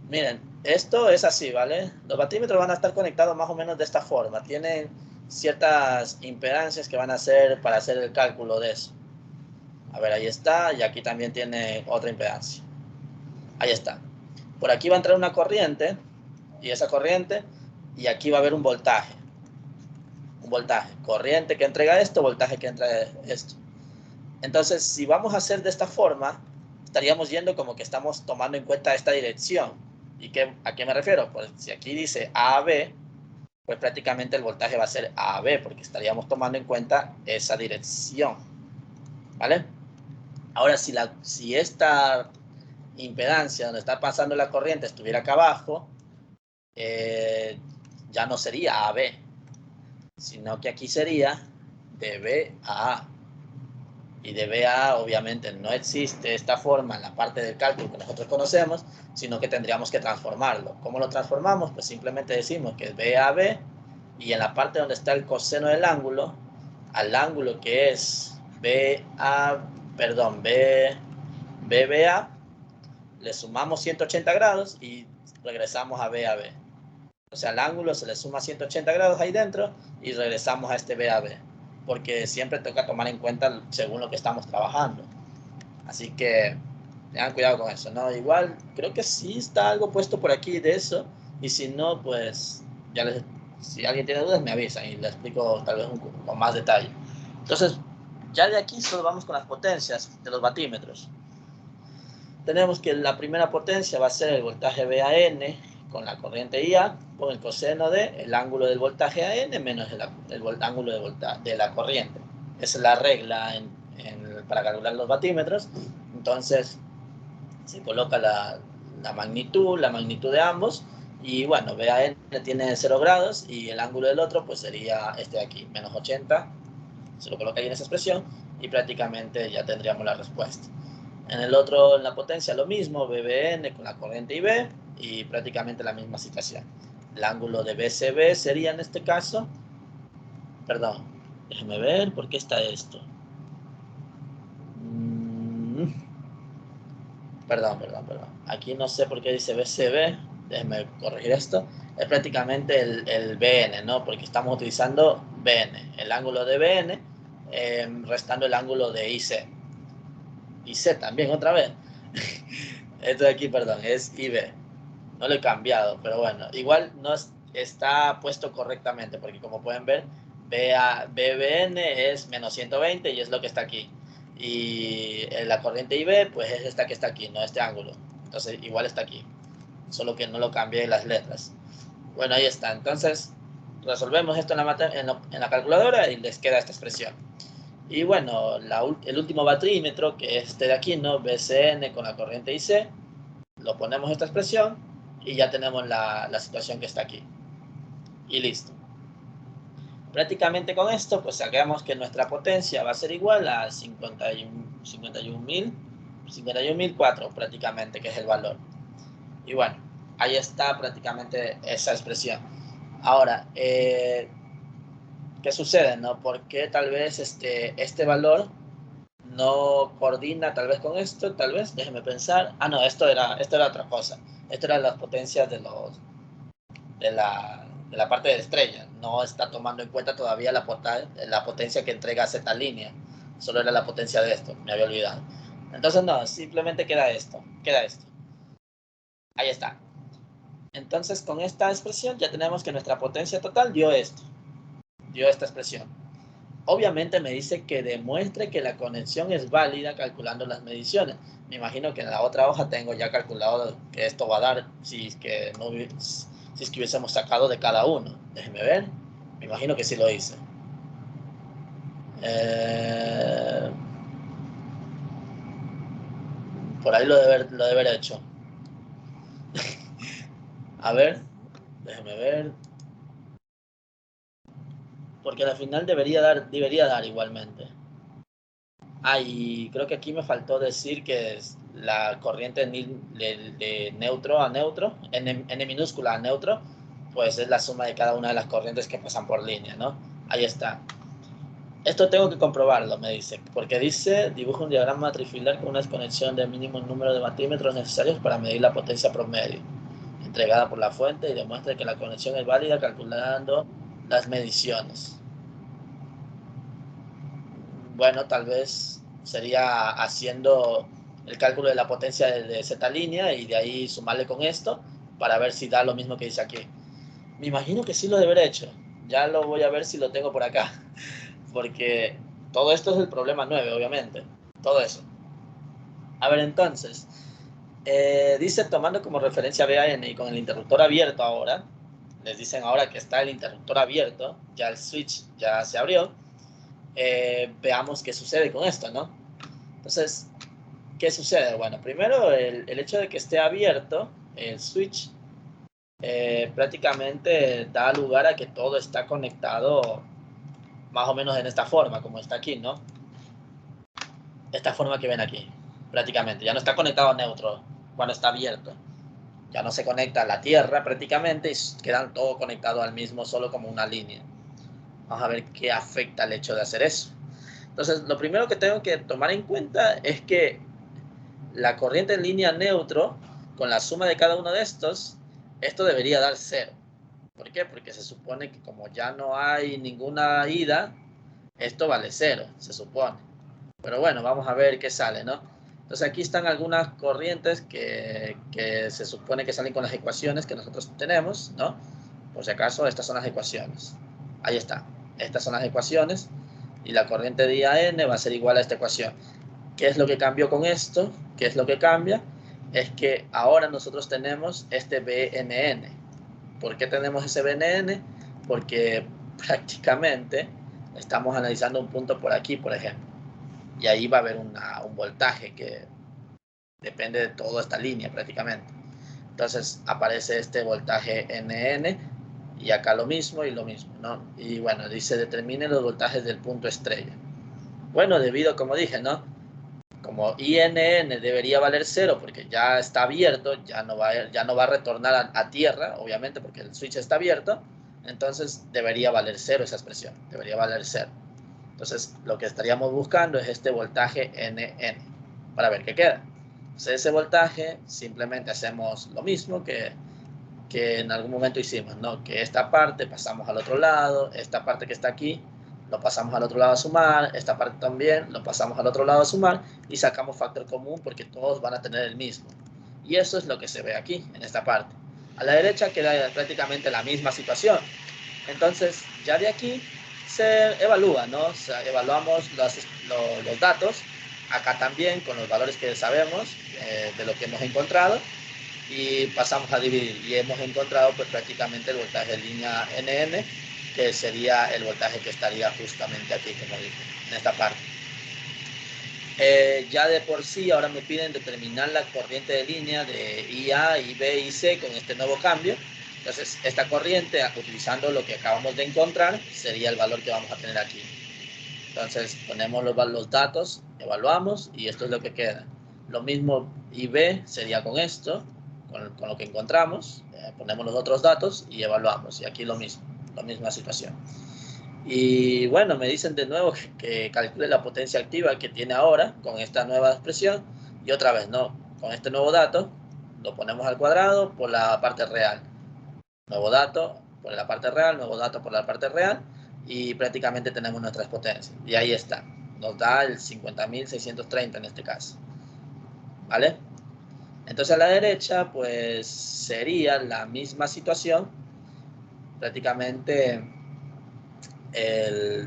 Miren, esto es así, ¿vale? Los batímetros van a estar conectados más o menos de esta forma. Tienen ciertas impedancias que van a hacer para hacer el cálculo de eso. A ver, ahí está, y aquí también tiene otra impedancia. Ahí está. Por aquí va a entrar una corriente, y esa corriente, y aquí va a haber un voltaje. Un voltaje. Corriente que entrega esto, voltaje que entrega esto. Entonces, si vamos a hacer de esta forma, estaríamos yendo como que estamos tomando en cuenta esta dirección. ¿Y a qué me refiero? Pues si aquí dice A a B, pues prácticamente el voltaje va a ser A a B, porque estaríamos tomando en cuenta esa dirección. ¿Vale? Ahora, si esta impedancia donde está pasando la corriente estuviera acá abajo, ya no sería A a B, sino que aquí sería de B a A. Y de B a A, obviamente, no existe esta forma en la parte del cálculo que nosotros conocemos, sino que tendríamos que transformarlo. ¿Cómo lo transformamos? Pues simplemente decimos que es B a B, y en la parte donde está el coseno del ángulo, al ángulo que es BBA, le sumamos 180 grados y regresamos a BAB. O sea, al ángulo se le suma 180 grados ahí dentro y regresamos a este BAB, porque siempre toca tomar en cuenta según lo que estamos trabajando. Así que tengan cuidado con eso, ¿no? Igual, creo que sí está algo puesto por aquí de eso, y si no, pues si alguien tiene dudas me avisa y le explico tal vez con más detalle. Entonces, ya de aquí solo vamos con las potencias de los vatímetros. Tenemos que la primera potencia va a ser el voltaje VAN con la corriente IA con el coseno del ángulo del voltaje AN menos el ángulo de la corriente. Esa es la regla para calcular los vatímetros. Entonces se coloca la magnitud de ambos, y bueno, VAN tiene 0 grados y el ángulo del otro pues sería este de aquí, menos 80. Se lo coloca ahí en esa expresión y prácticamente ya tendríamos la respuesta. En el otro, en la potencia, lo mismo, BBN con la corriente IB, y prácticamente la misma situación. El ángulo de BCB sería en este caso, perdón, déjenme ver, ¿por qué está esto? Perdón. Aquí no sé por qué dice BCB, déjenme corregir esto. Es prácticamente el BN, ¿no? Porque estamos utilizando BN, el ángulo de BN, restando el ángulo de IC. IC también, otra vez. Esto de aquí, perdón, es IB. No lo he cambiado, pero bueno, igual no está puesto correctamente, porque como pueden ver, BBN es menos 120 y es lo que está aquí. Y la corriente IB, pues es esta que está aquí, no este ángulo. Entonces igual está aquí, solo que no lo cambié las letras. Bueno, ahí está. Entonces resolvemos esto en la calculadora y les queda esta expresión. Y bueno, el último batímetro, que es este de aquí, ¿no? BCN con la corriente IC, lo ponemos esta expresión y ya tenemos la situación que está aquí. Y listo. Prácticamente con esto, pues sacamos que nuestra potencia va a ser igual a 51.004 prácticamente, que es el valor. Y bueno, ahí está prácticamente esa expresión. Ahora, ¿qué sucede, no? ¿Por qué tal vez este valor no coordina tal vez con esto? Tal vez, déjenme pensar. Ah, no, esto era otra cosa. Esto eran las potencias de la parte de estrella. No está tomando en cuenta todavía la potencia que entrega Z línea. Solo era la potencia de esto, me había olvidado. Entonces no, simplemente queda esto. Ahí está. Entonces con esta expresión ya tenemos que nuestra potencia total dio esta expresión. Obviamente me dice que demuestre que la conexión es válida calculando las mediciones. Me imagino que en la otra hoja tengo ya calculado que esto va a dar si es que hubiésemos sacado de cada uno. Déjenme ver. Me imagino que sí lo hice. Por ahí lo de haber hecho. A ver, déjenme ver. Porque al final debería dar igualmente. Y creo que aquí me faltó decir que la corriente de neutro a neutro, n minúscula a neutro, pues es la suma de cada una de las corrientes que pasan por línea, ¿no? Ahí está. Esto tengo que comprobarlo, me dice, porque dice, dibuja un diagrama trifilar con una desconexión del mínimo número de vatímetros necesarios para medir la potencia promedio, entregada por la fuente, y demuestra que la conexión es válida calculando las mediciones. Bueno, tal vez sería haciendo el cálculo de la potencia de Z línea y de ahí sumarle con esto para ver si da lo mismo que dice aquí. Me imagino que sí lo deberé hecho. Ya lo voy a ver si lo tengo por acá. Porque todo esto es el problema 9, obviamente. Todo eso. A ver, entonces, dice tomando como referencia BAN y con el interruptor abierto ahora, les dicen ahora que está el interruptor abierto, ya el switch ya se abrió, veamos qué sucede con esto, ¿no? Entonces, ¿qué sucede? Bueno, primero el hecho de que esté abierto el switch prácticamente da lugar a que todo está conectado más o menos en esta forma, como está aquí, ¿no? Esta forma que ven aquí, prácticamente. Ya no está conectado a neutro cuando está abierto. Ya no se conecta a la tierra prácticamente y quedan todo conectado al mismo, solo como una línea. Vamos a ver qué afecta el hecho de hacer eso. Entonces, lo primero que tengo que tomar en cuenta es que la corriente en línea neutro, con la suma de cada uno de estos, esto debería dar 0. ¿Por qué? Porque se supone que como ya no hay ninguna ida, esto vale 0, se supone. Pero bueno, vamos a ver qué sale, ¿no? Entonces aquí están algunas corrientes que se supone que salen con las ecuaciones que nosotros tenemos, ¿no? Por si acaso, estas son las ecuaciones. Ahí está. Estas son las ecuaciones. Y la corriente de IAN va a ser igual a esta ecuación. ¿Qué es lo que cambió con esto? ¿Qué es lo que cambia? Es que ahora nosotros tenemos este BNN. ¿Por qué tenemos ese BNN? Porque prácticamente estamos analizando un punto por aquí, por ejemplo. Y ahí va a haber un voltaje que depende de toda esta línea prácticamente. Entonces aparece este voltaje NN y acá lo mismo y lo mismo, ¿no? Y bueno, dice determine los voltajes del punto estrella. Bueno, debido, como dije, ¿no? Como INN debería valer 0 porque ya está abierto, ya no va a retornar a tierra, obviamente, porque el switch está abierto, entonces debería valer 0 esa expresión, debería valer 0. Entonces, lo que estaríamos buscando es este voltaje NN para ver qué queda. Entonces, ese voltaje simplemente hacemos lo mismo que en algún momento hicimos, ¿no? Que esta parte pasamos al otro lado, esta parte que está aquí lo pasamos al otro lado a sumar, esta parte también lo pasamos al otro lado a sumar y sacamos factor común porque todos van a tener el mismo. Y eso es lo que se ve aquí, en esta parte. A la derecha queda prácticamente la misma situación. Entonces, ya de aquí se evalúa, ¿no? O sea, evaluamos los datos, acá también con los valores que sabemos de lo que hemos encontrado y pasamos a dividir y hemos encontrado pues prácticamente el voltaje de línea NN, que sería el voltaje que estaría justamente aquí, como dije, en esta parte. Ya de por sí ahora me piden determinar la corriente de línea de IA, IB y C con este nuevo cambio. Entonces esta corriente, utilizando lo que acabamos de encontrar, sería el valor que vamos a tener aquí. Entonces ponemos los datos, evaluamos y esto es lo que queda. Lo mismo IB sería con esto, con lo que encontramos, ponemos los otros datos y evaluamos. Y aquí lo mismo, la misma situación. Y bueno, me dicen de nuevo que calcule la potencia activa que tiene ahora con esta nueva expresión. Y otra vez, no, con este nuevo dato lo ponemos al cuadrado por la parte real. Nuevo dato por la parte real, nuevo dato por la parte real. Y prácticamente tenemos nuestras potencias. Y ahí está. Nos da el 50.630 en este caso. ¿Vale? Entonces a la derecha, pues sería la misma situación. Prácticamente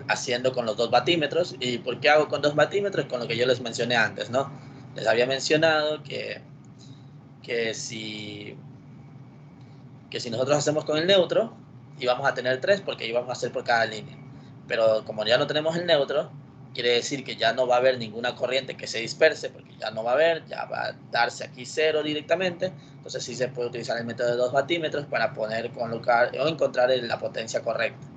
haciendo con los 2 batímetros. ¿Y por qué hago con 2 batímetros? Con lo que yo les mencioné antes, ¿no? Les había mencionado que si nosotros hacemos con el neutro, íbamos a tener 3 porque íbamos a hacer por cada línea. Pero como ya no tenemos el neutro, quiere decir que ya no va a haber ninguna corriente que se disperse, porque ya no va a haber, ya va a darse aquí 0 directamente. Entonces sí se puede utilizar el método de 2 batímetros para colocar o encontrar la potencia correcta.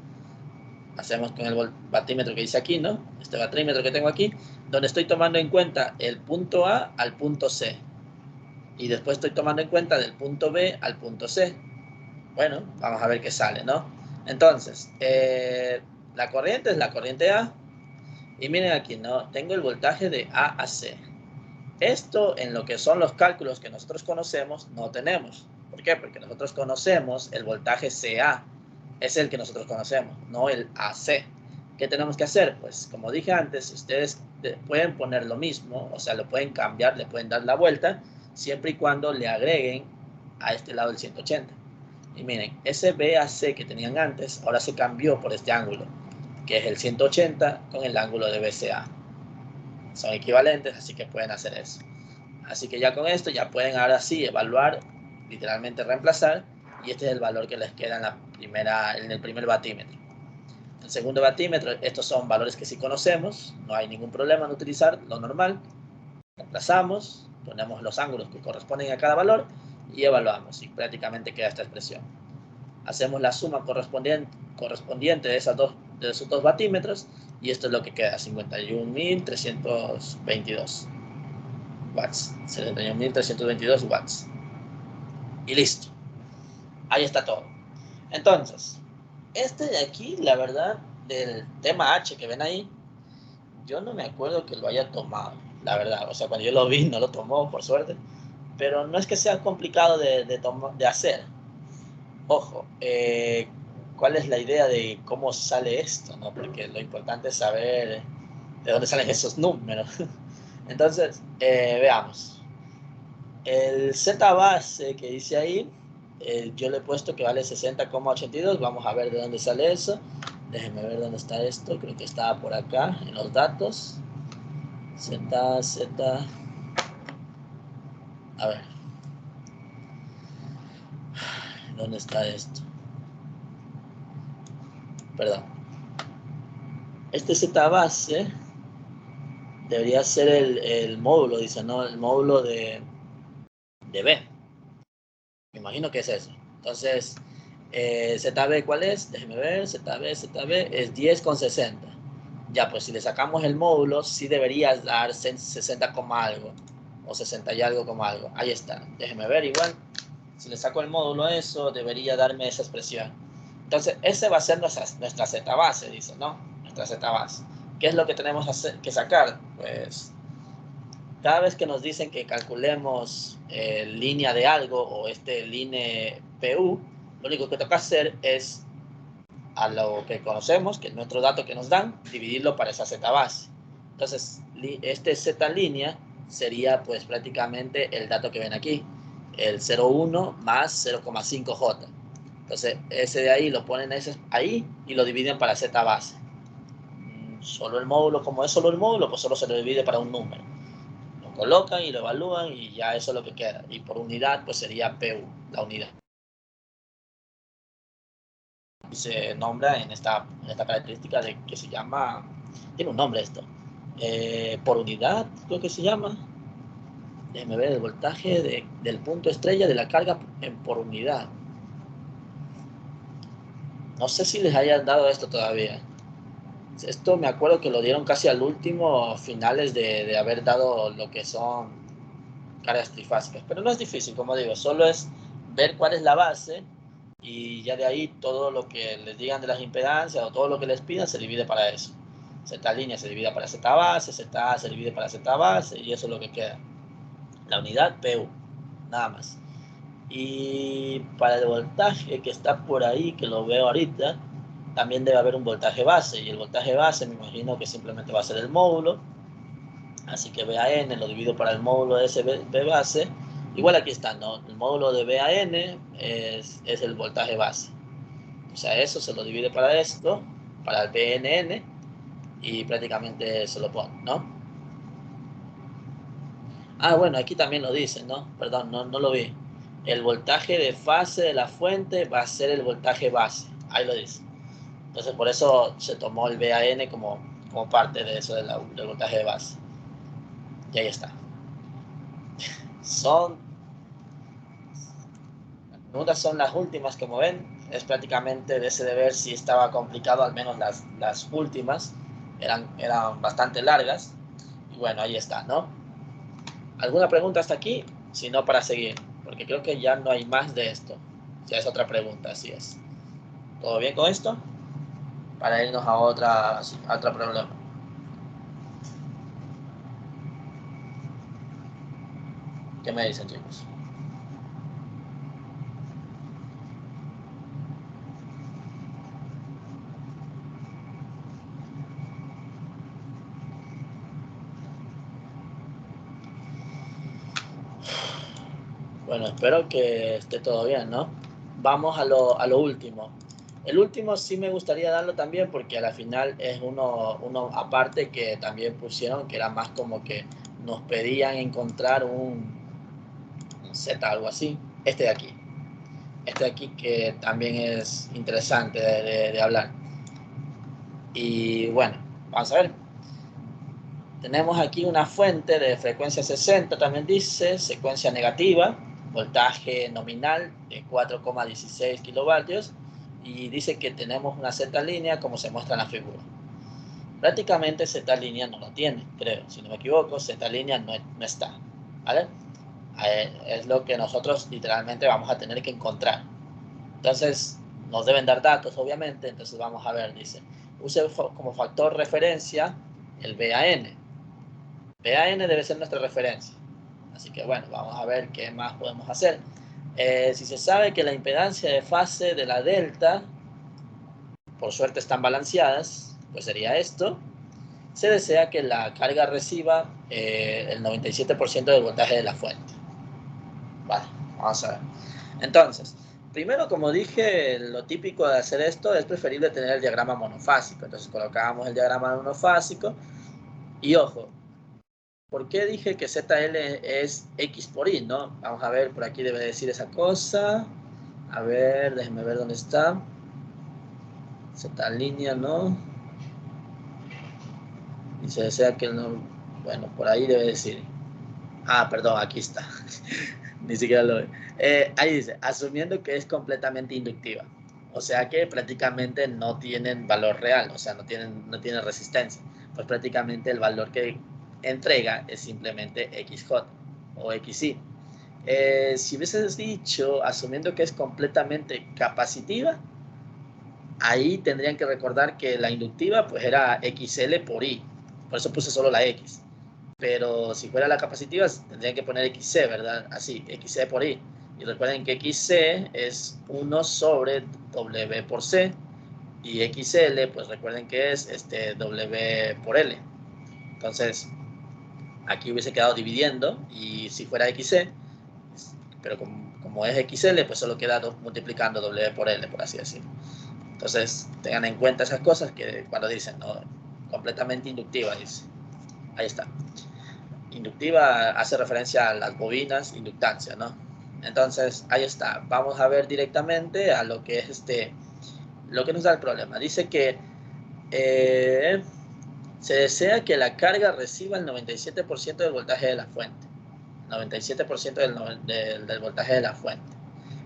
Hacemos con el batímetro que dice aquí, ¿no? Este batímetro que tengo aquí, donde estoy tomando en cuenta el punto A al punto C. Y después estoy tomando en cuenta del punto B al punto C. Bueno, vamos a ver qué sale, ¿no? Entonces, la corriente es la corriente A. Y miren aquí, ¿no? Tengo el voltaje de A a C. Esto en lo que son los cálculos que nosotros conocemos no tenemos. ¿Por qué? Porque nosotros conocemos el voltaje CA. Es el que nosotros conocemos, no el AC. ¿Qué tenemos que hacer? Pues como dije antes, ustedes pueden poner lo mismo, o sea, lo pueden cambiar, le pueden dar la vuelta, siempre y cuando le agreguen a este lado el 180. Y miren, ese BAC que tenían antes, ahora se cambió por este ángulo. que es el 180 con el ángulo de BCA. Son equivalentes, así que pueden hacer eso. Así que ya con esto ya pueden ahora sí evaluar, literalmente reemplazar, y este es el valor que les queda en el primer batímetro. El segundo batímetro, estos son valores que sí conocemos, no hay ningún problema en utilizar lo normal. Reemplazamos, ponemos los ángulos que corresponden a cada valor y evaluamos, y prácticamente queda esta expresión. Hacemos la suma correspondiente de esos dos batímetros, y esto es lo que queda, 51.322 watts. 71.322 watts. Y listo. Ahí está todo. Entonces, este de aquí, la verdad, del tema H que ven ahí, yo no me acuerdo que lo haya tomado, la verdad. O sea, cuando yo lo vi, no lo tomó, por suerte. Pero no es que sea complicado de hacer. Ojo, ¿cuál es la idea de cómo sale esto? ¿No? Porque lo importante es saber de dónde salen esos números. Entonces, veamos. El Z base que dice ahí, yo le he puesto que vale 60,82. Vamos a ver de dónde sale eso. Déjenme ver dónde está esto. Creo que estaba por acá, en los datos. Z. A ver. ¿Dónde está esto? Perdón. Este Z base debería ser el módulo, dice, ¿no? El módulo de B. Me imagino que es eso. Entonces, ZB, ¿cuál es? Déjenme ver. ZB es 10,60. Ya, pues si le sacamos el módulo, sí deberías dar 60, algo. O 60 y algo como algo. Ahí está. Déjenme ver igual. Si le saco el módulo a eso, debería darme esa expresión. Entonces, ese va a ser nuestra Z base, dice, ¿no? Nuestra Z base. ¿Qué es lo que tenemos que sacar? Pues cada vez que nos dicen que calculemos línea de algo o línea PU, lo único que toca hacer es a lo que conocemos, que es nuestro dato que nos dan, dividirlo para esa Z base. Entonces, Z línea sería pues prácticamente el dato que ven aquí, el 0,1 más 0,5J. Entonces, ese de ahí lo ponen ahí y lo dividen para Z base. Solo el módulo, como es solo el módulo, pues solo se lo divide para un número. Lo colocan y lo evalúan y ya eso es lo que queda. Y por unidad, pues sería PU, la unidad. Se nombra en esta característica de que se llama, tiene un nombre esto, por unidad, creo que se llama. Déjenme ver el voltaje del punto estrella de la carga por unidad. No sé si les hayan dado esto todavía. Esto me acuerdo que lo dieron casi al último, finales de haber dado lo que son cargas trifásicas. Pero no es difícil, como digo, solo es ver cuál es la base y ya de ahí todo lo que les digan de las impedancias o todo lo que les pidan se divide para eso. Z línea se divide para Z base, Z A se divide para Z base y eso es lo que queda. La unidad PU, nada más. Y para el voltaje que está por ahí, que lo veo ahorita, también debe haber un voltaje base, y el voltaje base me imagino que simplemente va a ser el módulo, así que VAN lo divido para el módulo de ese B base. Igual aquí está, ¿no? El módulo de VAN es el voltaje base, o sea, eso se lo divide para esto, para el BNN, y prácticamente se lo pone, ¿no? Ah, bueno, aquí también lo dice, ¿no? Perdón, no lo vi. El voltaje de fase de la fuente va a ser el voltaje base. Ahí lo dice. Entonces, por eso se tomó el VAN como parte de eso del voltaje de base. Y ahí está. Las preguntas son las últimas, como ven. Es prácticamente de ese deber si estaba complicado, al menos las últimas. Eran bastante largas. Y bueno, ahí está, ¿no? ¿Alguna pregunta hasta aquí? Si no, para seguir. Porque creo que ya no hay más de esto. Ya es otra pregunta, así es. ¿Todo bien con esto? Para irnos a otro problema. ¿Qué me dicen, chicos? Bueno, espero que esté todo bien, ¿no? Vamos a lo último. El último sí me gustaría darlo también porque a la final es uno aparte que también pusieron, que era más como que nos pedían encontrar un Z, algo así. Este de aquí. Este de aquí que también es interesante de hablar. Y bueno, vamos a ver. Tenemos aquí una fuente de frecuencia 60, también dice, secuencia negativa, voltaje nominal de 4,16 kilovatios y dice que tenemos una Z línea como se muestra en la figura. Prácticamente Z línea no lo tiene, creo, si no me equivoco, Z línea no está, ¿vale? Es lo que nosotros literalmente vamos a tener que encontrar. Entonces, nos deben dar datos, obviamente, entonces vamos a ver, dice, use como factor referencia el BAN. BAN debe ser nuestra referencia. Así que bueno, vamos a ver qué más podemos hacer. Si se sabe que la impedancia de fase de la delta, por suerte están balanceadas, pues sería esto. Se desea que la carga reciba el 97% del voltaje de la fuente. Vale, vamos a ver. Entonces, primero, como dije, lo típico de hacer esto es preferible tener el diagrama monofásico. Entonces colocamos el diagrama monofásico y ojo, ¿por qué dije que ZL es X por Y, no? Vamos a ver, por aquí debe decir esa cosa. A ver, déjenme ver dónde está. Z línea, ¿no? Y se desea que no... Bueno, por ahí debe decir. Ah, perdón, aquí está. Ni siquiera lo ve. Ahí dice, asumiendo que es completamente inductiva. O sea que prácticamente no tienen valor real, o sea, no tienen resistencia. Pues prácticamente el valor que entrega es simplemente XJ o XY. Si hubieses dicho, asumiendo que es completamente capacitiva, ahí tendrían que recordar que la inductiva pues era XL por Y. Por eso puse solo la X. Pero si fuera la capacitiva, tendrían que poner XC, ¿verdad? Así, XC por Y. Y recuerden que XC es 1 sobre W por C. Y XL, pues recuerden que es W por L. Entonces, aquí hubiese quedado dividiendo. Y si fuera XC, pero como es XL, pues solo queda multiplicando W por L, por así decirlo. Entonces, tengan en cuenta esas cosas que cuando dicen, ¿no? Completamente inductiva, dice. Ahí está. Inductiva hace referencia a las bobinas, inductancia, ¿no? Entonces, ahí está. Vamos a ver directamente a lo que es lo que nos da el problema. Dice que se desea que la carga reciba el 97% del voltaje de la fuente. 97% del voltaje de la fuente.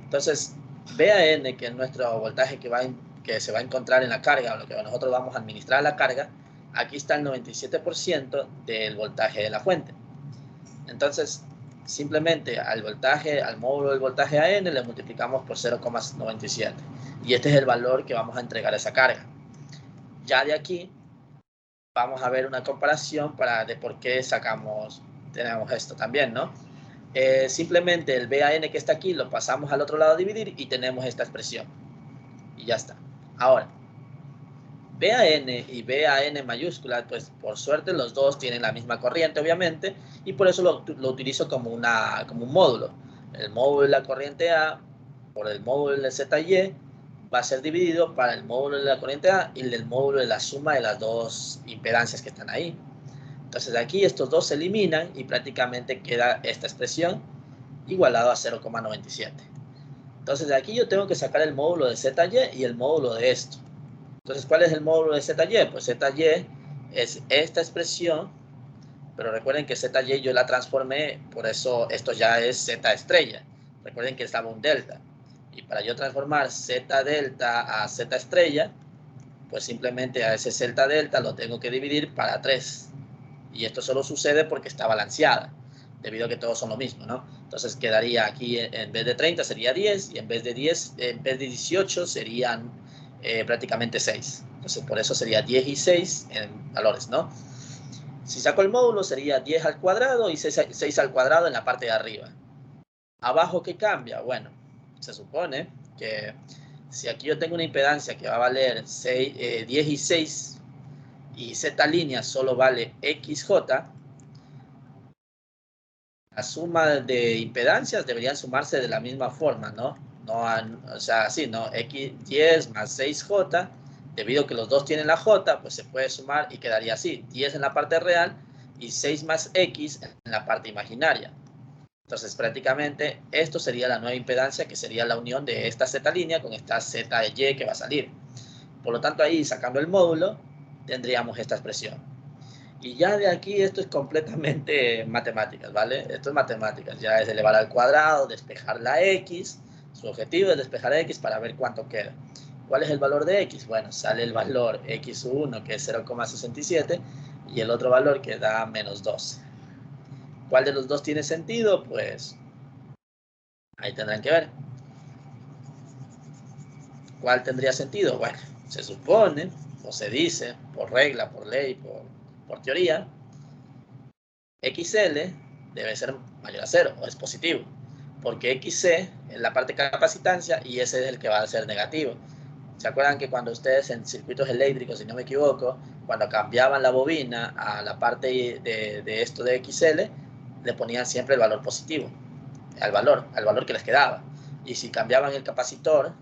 Entonces, BAN, que es nuestro voltaje que se va a encontrar en la carga, o lo que nosotros vamos a administrar a la carga, aquí está el 97% del voltaje de la fuente. Entonces, simplemente al módulo del voltaje AN le multiplicamos por 0,97. Y este es el valor que vamos a entregar a esa carga. Ya de aquí, vamos a ver una comparación de por qué tenemos esto también, ¿no? Simplemente el BAN que está aquí lo pasamos al otro lado a dividir y tenemos esta expresión. Y ya está. Ahora, BAN y BAN mayúscula, pues por suerte los dos tienen la misma corriente, obviamente, y por eso lo utilizo como un módulo. El módulo de la corriente A por el módulo de ZY va a ser dividido para el módulo de la corriente A y el módulo de la suma de las dos impedancias que están ahí. Entonces aquí estos dos se eliminan y prácticamente queda esta expresión igualado a 0,97. Entonces de aquí yo tengo que sacar el módulo de ZY y el módulo de esto. Entonces, ¿cuál es el módulo de ZY? Pues ZY es esta expresión, pero recuerden que ZY yo la transformé, por eso esto ya es Z estrella. Recuerden que estaba un delta. Y para yo transformar Z delta a Z estrella, pues simplemente a ese Z delta lo tengo que dividir para 3. Y esto solo sucede porque está balanceada, debido a que todos son lo mismo, ¿no? Entonces quedaría aquí, en vez de 30 sería 10, y en vez de 18 serían prácticamente 6. Entonces por eso sería 10 y 6 en valores, ¿no? Si saco el módulo sería 10 al cuadrado y 6 al cuadrado en la parte de arriba. ¿Abajo qué cambia? Bueno, se supone que si aquí yo tengo una impedancia que va a valer 10 y 6 y Z línea solo vale XJ, la suma de impedancias deberían sumarse de la misma forma, ¿no? no, o sea, sí, no, x10 más 6j, debido a que los dos tienen la j, pues se puede sumar y quedaría así, 10 en la parte real y 6 más x en la parte imaginaria. Entonces, prácticamente, esto sería la nueva impedancia, que sería la unión de esta z línea con esta z de y que va a salir. Por lo tanto, ahí, sacando el módulo, tendríamos esta expresión. Y ya de aquí, esto es completamente matemáticas, ¿vale? Esto es matemáticas, ya es elevar al cuadrado, despejar la x. Su objetivo es despejar x para ver cuánto queda. ¿Cuál es el valor de x? Bueno, sale el valor x1, que es 0,67, y el otro valor que da menos 12. ¿Cuál de los dos tiene sentido? Pues ahí tendrán que ver. ¿Cuál tendría sentido? Bueno, se supone, o se dice, por regla, por ley, por teoría, XL debe ser mayor a 0, o es positivo, porque XC es la parte de capacitancia y ese es el que va a ser negativo. ¿Se acuerdan que cuando ustedes en circuitos eléctricos, si no me equivoco, cuando cambiaban la bobina a la parte de esto de XL, le ponían siempre el valor positivo, al valor que les quedaba? Y si cambiaban el capacitor,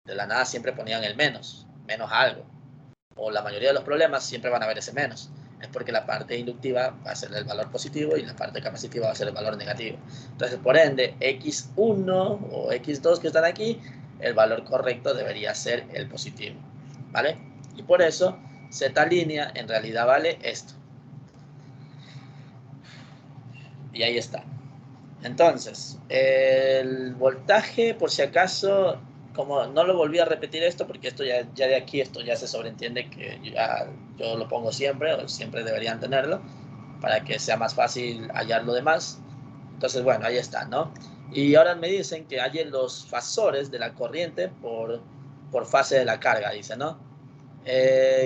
de la nada siempre ponían el menos algo. O la mayoría de los problemas siempre van a haber ese menos. Es porque la parte inductiva va a ser el valor positivo y la parte capacitiva va a ser el valor negativo. Entonces, por ende, x1 o x2 que están aquí, el valor correcto debería ser el positivo, ¿vale? Y por eso, z línea en realidad vale esto. Y ahí está. Entonces, el voltaje, por si acaso, como no lo volví a repetir esto, porque esto ya de aquí, esto ya se sobreentiende que yo lo pongo siempre, o siempre deberían tenerlo, para que sea más fácil hallar lo demás. Entonces, bueno, ahí está, ¿no? Y ahora me dicen que hallen los fasores de la corriente por fase de la carga, dice, ¿no?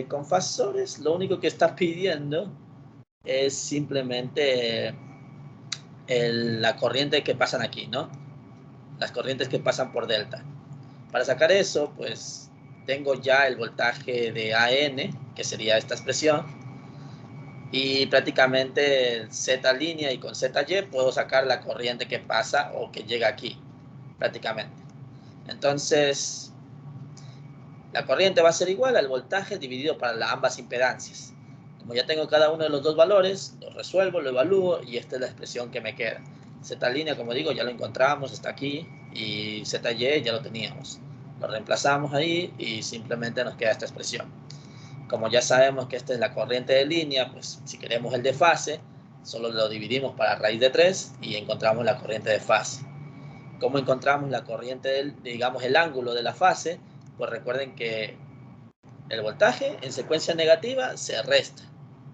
Con fasores, lo único que está pidiendo es simplemente la corriente que pasan aquí, ¿no? Las corrientes que pasan por delta. Para sacar eso, pues tengo ya el voltaje de AN, que sería esta expresión, y prácticamente Z línea y con ZY puedo sacar la corriente que pasa o que llega aquí, prácticamente. Entonces, la corriente va a ser igual al voltaje dividido para ambas impedancias. Como ya tengo cada uno de los dos valores, lo resuelvo, lo evalúo y esta es la expresión que me queda. Z línea, como digo, ya lo encontramos, está aquí, y ZY ya lo teníamos. Lo reemplazamos ahí y simplemente nos queda esta expresión. Como ya sabemos que esta es la corriente de línea, pues si queremos el de fase, solo lo dividimos para raíz de 3 y encontramos la corriente de fase. ¿Cómo encontramos la corriente, digamos, el ángulo de la fase? Pues recuerden que el voltaje en secuencia negativa se resta,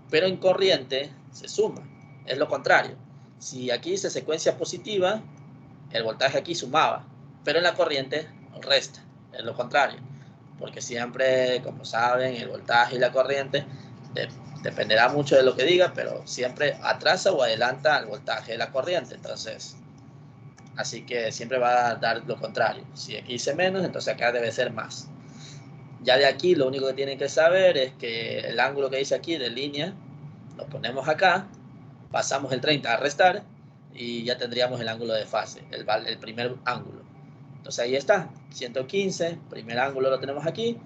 pero en corriente se suma. Es lo contrario. Si aquí dice secuencia positiva, el voltaje aquí sumaba, pero en la corriente resta. Es lo contrario. Porque siempre, como saben, el voltaje y la corriente dependerá mucho de lo que diga, pero siempre atrasa o adelanta el voltaje de la corriente. Entonces, así que siempre va a dar lo contrario. Si aquí dice menos, entonces acá debe ser más. Ya de aquí lo único que tienen que saber es que el ángulo que dice aquí de línea, lo ponemos acá, pasamos el 30 a restar y ya tendríamos el ángulo de fase, el primer ángulo. Entonces ahí está, 115, primer ángulo lo tenemos aquí.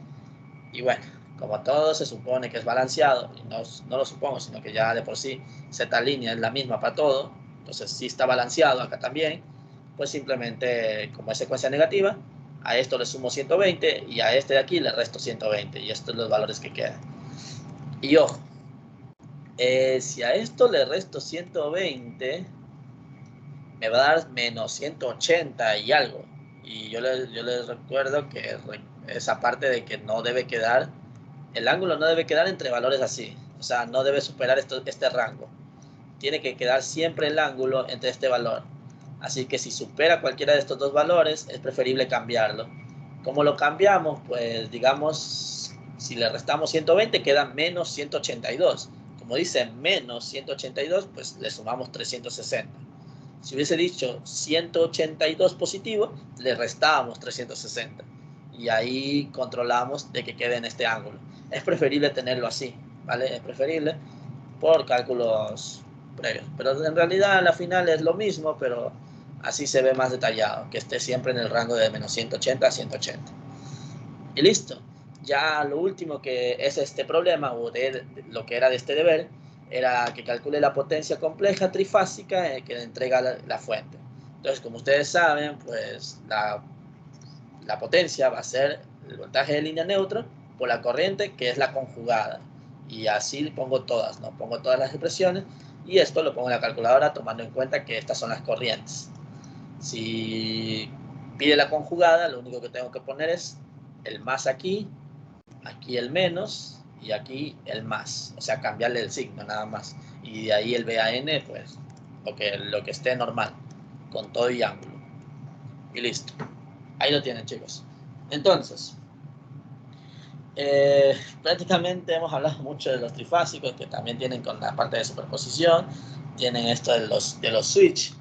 Y bueno, como todo se supone que es balanceado, y no lo supongo, sino que ya de por sí Z línea es la misma para todo, entonces sí está balanceado acá también, pues simplemente como es secuencia negativa, a esto le sumo 120 y a este de aquí le resto 120 y estos son los valores que quedan. Y ojo, si a esto le resto 120, me va a dar menos 180 y algo. Y yo les recuerdo que esa parte de que no debe quedar, el ángulo no debe quedar entre valores así. O sea, no debe superar este rango. Tiene que quedar siempre el ángulo entre este valor. Así que si supera cualquiera de estos dos valores, es preferible cambiarlo. ¿Cómo lo cambiamos? Pues digamos, si le restamos 120, queda menos 182. Como dice menos 182, pues le sumamos 360. Si hubiese dicho 182 positivo, le restábamos 360. Y ahí controlamos de que quede en este ángulo. Es preferible tenerlo así, ¿vale? Es preferible por cálculos previos. Pero en realidad a la final es lo mismo, pero Así se ve más detallado, que esté siempre en el rango de menos 180 a 180. Y listo. Ya lo último que es este problema, o de lo que era de este deber, era que calcule la potencia compleja trifásica que le entrega la fuente. Entonces, como ustedes saben, pues la potencia va a ser el voltaje de línea neutra por la corriente, que es la conjugada. Y así pongo todas, ¿no? Pongo todas las expresiones y esto lo pongo en la calculadora tomando en cuenta que estas son las corrientes. Si pide la conjugada, lo único que tengo que poner es el más aquí el menos y aquí el más. O sea, cambiarle el signo nada más. Y de ahí el BAN, pues lo que esté normal, con todo y ángulo. Y listo. Ahí lo tienen, chicos. Entonces, prácticamente hemos hablado mucho de los trifásicos, que también tienen con la parte de superposición, tienen esto de los switch,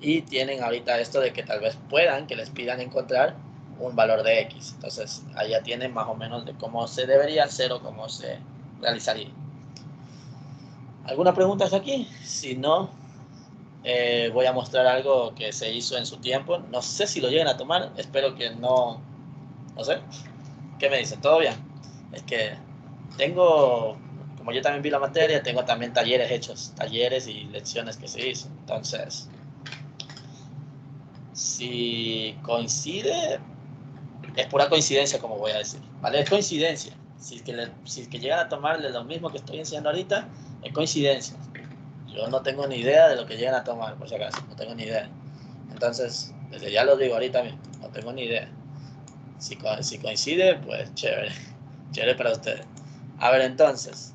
y tienen ahorita esto de que tal vez puedan, que les pidan encontrar un valor de X. Entonces, ahí ya tienen más o menos de cómo se debería hacer o cómo se realizaría. ¿Alguna pregunta hasta aquí? Si no, voy a mostrar algo que se hizo en su tiempo. No sé si lo lleguen a tomar, espero que no, no sé. ¿Qué me dicen? ¿Todo bien? Es que tengo, como yo también vi la materia, tengo también talleres hechos, talleres y lecciones que se hizo. Entonces, si coincide, es pura coincidencia, como voy a decir, ¿vale? Es coincidencia. Si es que llegan a tomarle lo mismo que estoy enseñando ahorita, es coincidencia. Yo no tengo ni idea de lo que llegan a tomar, por si acaso, no tengo ni idea. Entonces, desde ya lo digo ahorita mismo, no tengo ni idea. Si coincide, pues chévere, chévere para ustedes. A ver, entonces,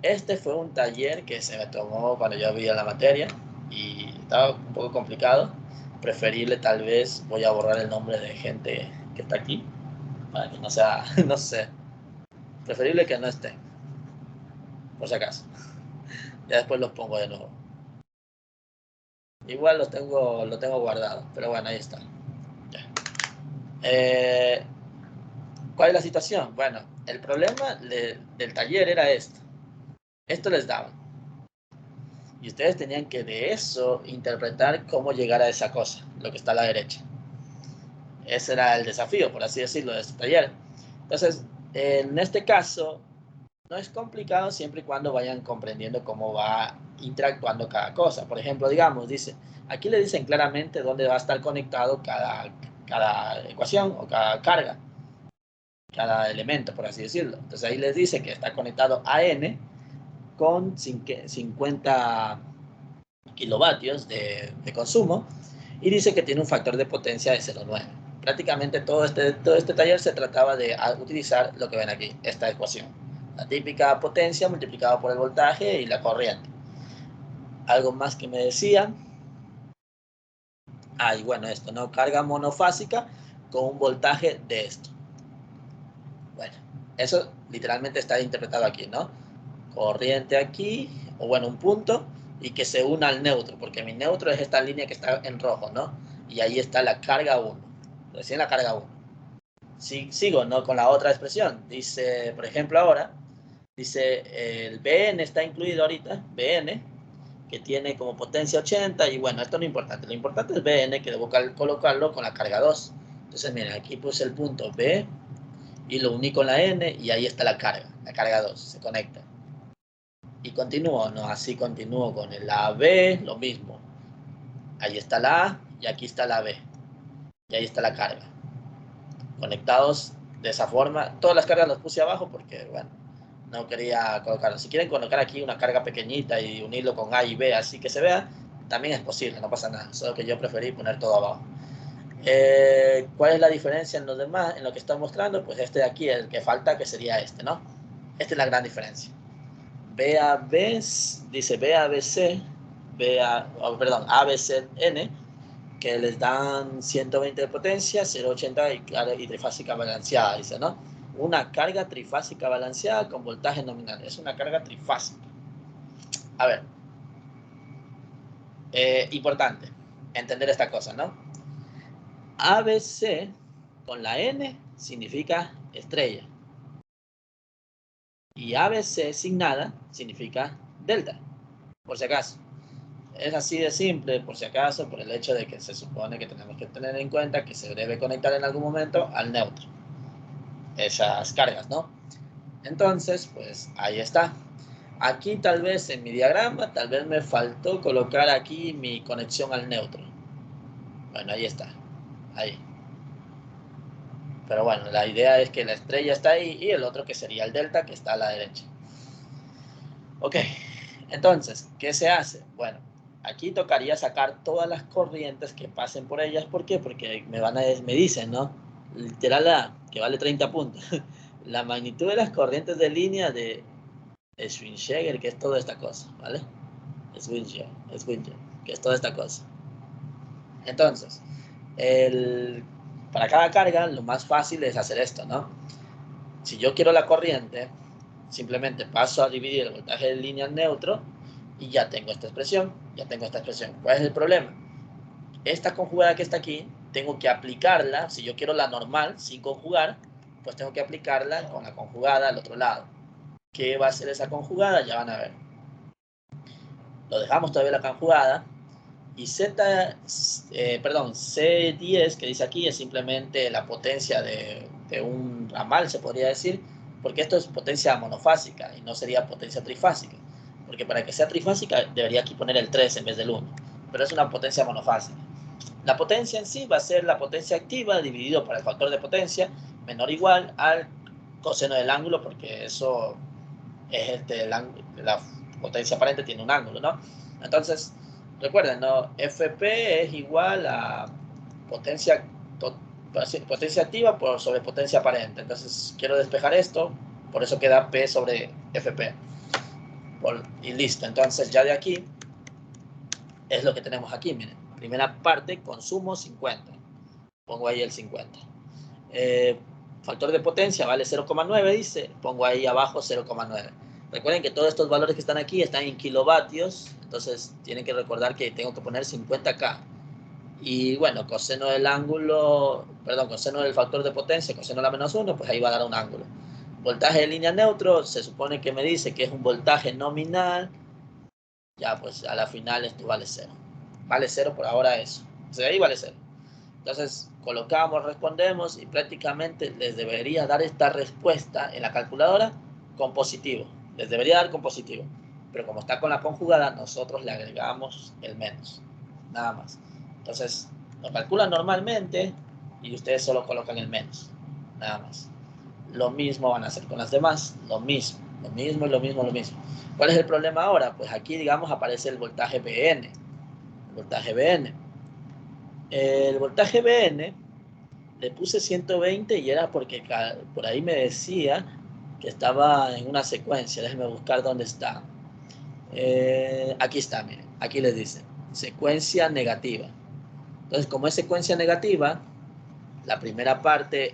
este fue un taller que se me tomó cuando yo vi la materia y estaba un poco complicado. Preferible, tal vez, voy a borrar el nombre de gente que está aquí, para que no sea, no sé, preferible que no esté, por si acaso. Ya después los pongo de nuevo. Igual lo tengo guardado, pero bueno, ahí está. Ya. ¿Cuál es la situación? Bueno, el problema del taller era esto. Esto les daban. Y ustedes tenían que de eso interpretar cómo llegar a esa cosa, lo que está a la derecha. Ese era el desafío, por así decirlo, de este taller. Entonces, en este caso, no es complicado siempre y cuando vayan comprendiendo cómo va interactuando cada cosa. Por ejemplo, digamos, aquí le dicen claramente dónde va a estar conectado cada ecuación o cada carga, cada elemento, por así decirlo. Entonces ahí les dice que está conectado a N con 50 kilovatios de consumo y dice que tiene un factor de potencia de 0,9. Prácticamente todo este taller se trataba de utilizar lo que ven aquí, esta ecuación. La típica potencia multiplicada por el voltaje y la corriente. Algo más que me decían. Y bueno, esto, ¿no? Carga monofásica con un voltaje de esto. Bueno, eso literalmente está interpretado aquí, ¿no? Corriente aquí, o bueno, un punto, y que se una al neutro, porque mi neutro es esta línea que está en rojo, ¿no? Y ahí está la carga 1, recién la carga 1. Sigo, ¿no? Con la otra expresión. Dice, por ejemplo, ahora, dice, el Bn está incluido ahorita, Bn, que tiene como potencia 80, y bueno, esto no es importante. Lo importante es Bn, que debo colocarlo con la carga 2. Entonces, miren, aquí puse el punto B, y lo uní con la N, y ahí está la carga 2, se conecta. Y continúo, ¿no? Así continúo con el AB, lo mismo. Ahí está la A y aquí está la B. Y ahí está la carga. Conectados de esa forma. Todas las cargas las puse abajo porque, bueno, no quería colocarlo. Si quieren colocar aquí una carga pequeñita y unirlo con A y B así que se vea, también es posible, no pasa nada. Solo que yo preferí poner todo abajo. ¿Cuál es la diferencia en los demás? En lo que está mostrando, pues este de aquí, el que falta, que sería este, ¿no? Esta es la gran diferencia. BAB, dice BABC, ABCN, que les dan 120 de potencia, 0,80 y trifásica balanceada, dice, ¿no? Una carga trifásica balanceada con voltaje nominal. Es una carga trifásica. A ver, importante entender esta cosa, ¿no? ABC con la N significa estrella. Y ABC sin nada significa delta, por si acaso. Es así de simple, por si acaso, por el hecho de que se supone que tenemos que tener en cuenta que se debe conectar en algún momento al neutro. Esas cargas, ¿no? Entonces, pues ahí está. Aquí tal vez en mi diagrama, tal vez me faltó colocar aquí mi conexión al neutro. Bueno, ahí está. Ahí. Pero bueno, la idea es que la estrella está ahí y el otro que sería el delta que está a la derecha. Ok, entonces, ¿qué se hace? Bueno, aquí tocaría sacar todas las corrientes que pasen por ellas. ¿Por qué? Porque me dicen, ¿no? Literal, que vale 30 puntos. La magnitud de las corrientes de línea de Schwinger, que es toda esta cosa, ¿vale? Schwinger, que es toda esta cosa. Entonces, para cada carga, lo más fácil es hacer esto, ¿no? Si yo quiero la corriente, simplemente paso a dividir el voltaje de línea en neutro y ya tengo esta expresión, ¿Cuál es el problema? Esta conjugada que está aquí, tengo que aplicarla, si yo quiero la normal, sin conjugar, pues tengo que aplicarla con la conjugada al otro lado. ¿Qué va a ser esa conjugada? Ya van a ver. Lo dejamos todavía la conjugada. Y C10 que dice aquí es simplemente la potencia de un ramal, se podría decir, porque esto es potencia monofásica y no sería potencia trifásica, porque para que sea trifásica debería aquí poner el 3 en vez del 1, pero es una potencia monofásica. La potencia en sí va a ser la potencia activa dividido por el factor de potencia menor o igual al coseno del ángulo, porque eso es la potencia aparente tiene un ángulo, ¿no? Entonces, recuerden, ¿no? Fp es igual a potencia activa sobre potencia aparente. Entonces, quiero despejar esto, por eso queda P sobre Fp. Y listo. Entonces, ya de aquí es lo que tenemos aquí, miren. Primera parte, consumo 50. Pongo ahí el 50. Factor de potencia vale 0,9, dice. Pongo ahí abajo 0,9. Recuerden que todos estos valores que están aquí están en kilovatios, entonces tienen que recordar que tengo que poner 50K. Y bueno, coseno del ángulo, perdón, coseno del factor de potencia, coseno de la menos 1, pues ahí va a dar un ángulo. Voltaje de línea neutro, se supone que me dice que es un voltaje nominal. Ya, pues a la final esto vale 0. Vale 0 por ahora eso. O sea, ahí vale 0. Entonces, colocamos, respondemos y prácticamente les debería dar esta respuesta en la calculadora con positivo. Les debería dar con positivo. Pero como está con la conjugada, nosotros le agregamos el menos. Nada más. Entonces, lo calculan normalmente y ustedes solo colocan el menos. Nada más. Lo mismo van a hacer con las demás. Lo mismo. ¿Cuál es el problema ahora? Pues aquí, digamos, aparece el voltaje BN. El voltaje BN le puse 120 y era porque por ahí me decía que estaba en una secuencia. Déjenme buscar dónde está. Aquí está, miren. Aquí les dice secuencia negativa. Entonces, como es secuencia negativa, la primera parte,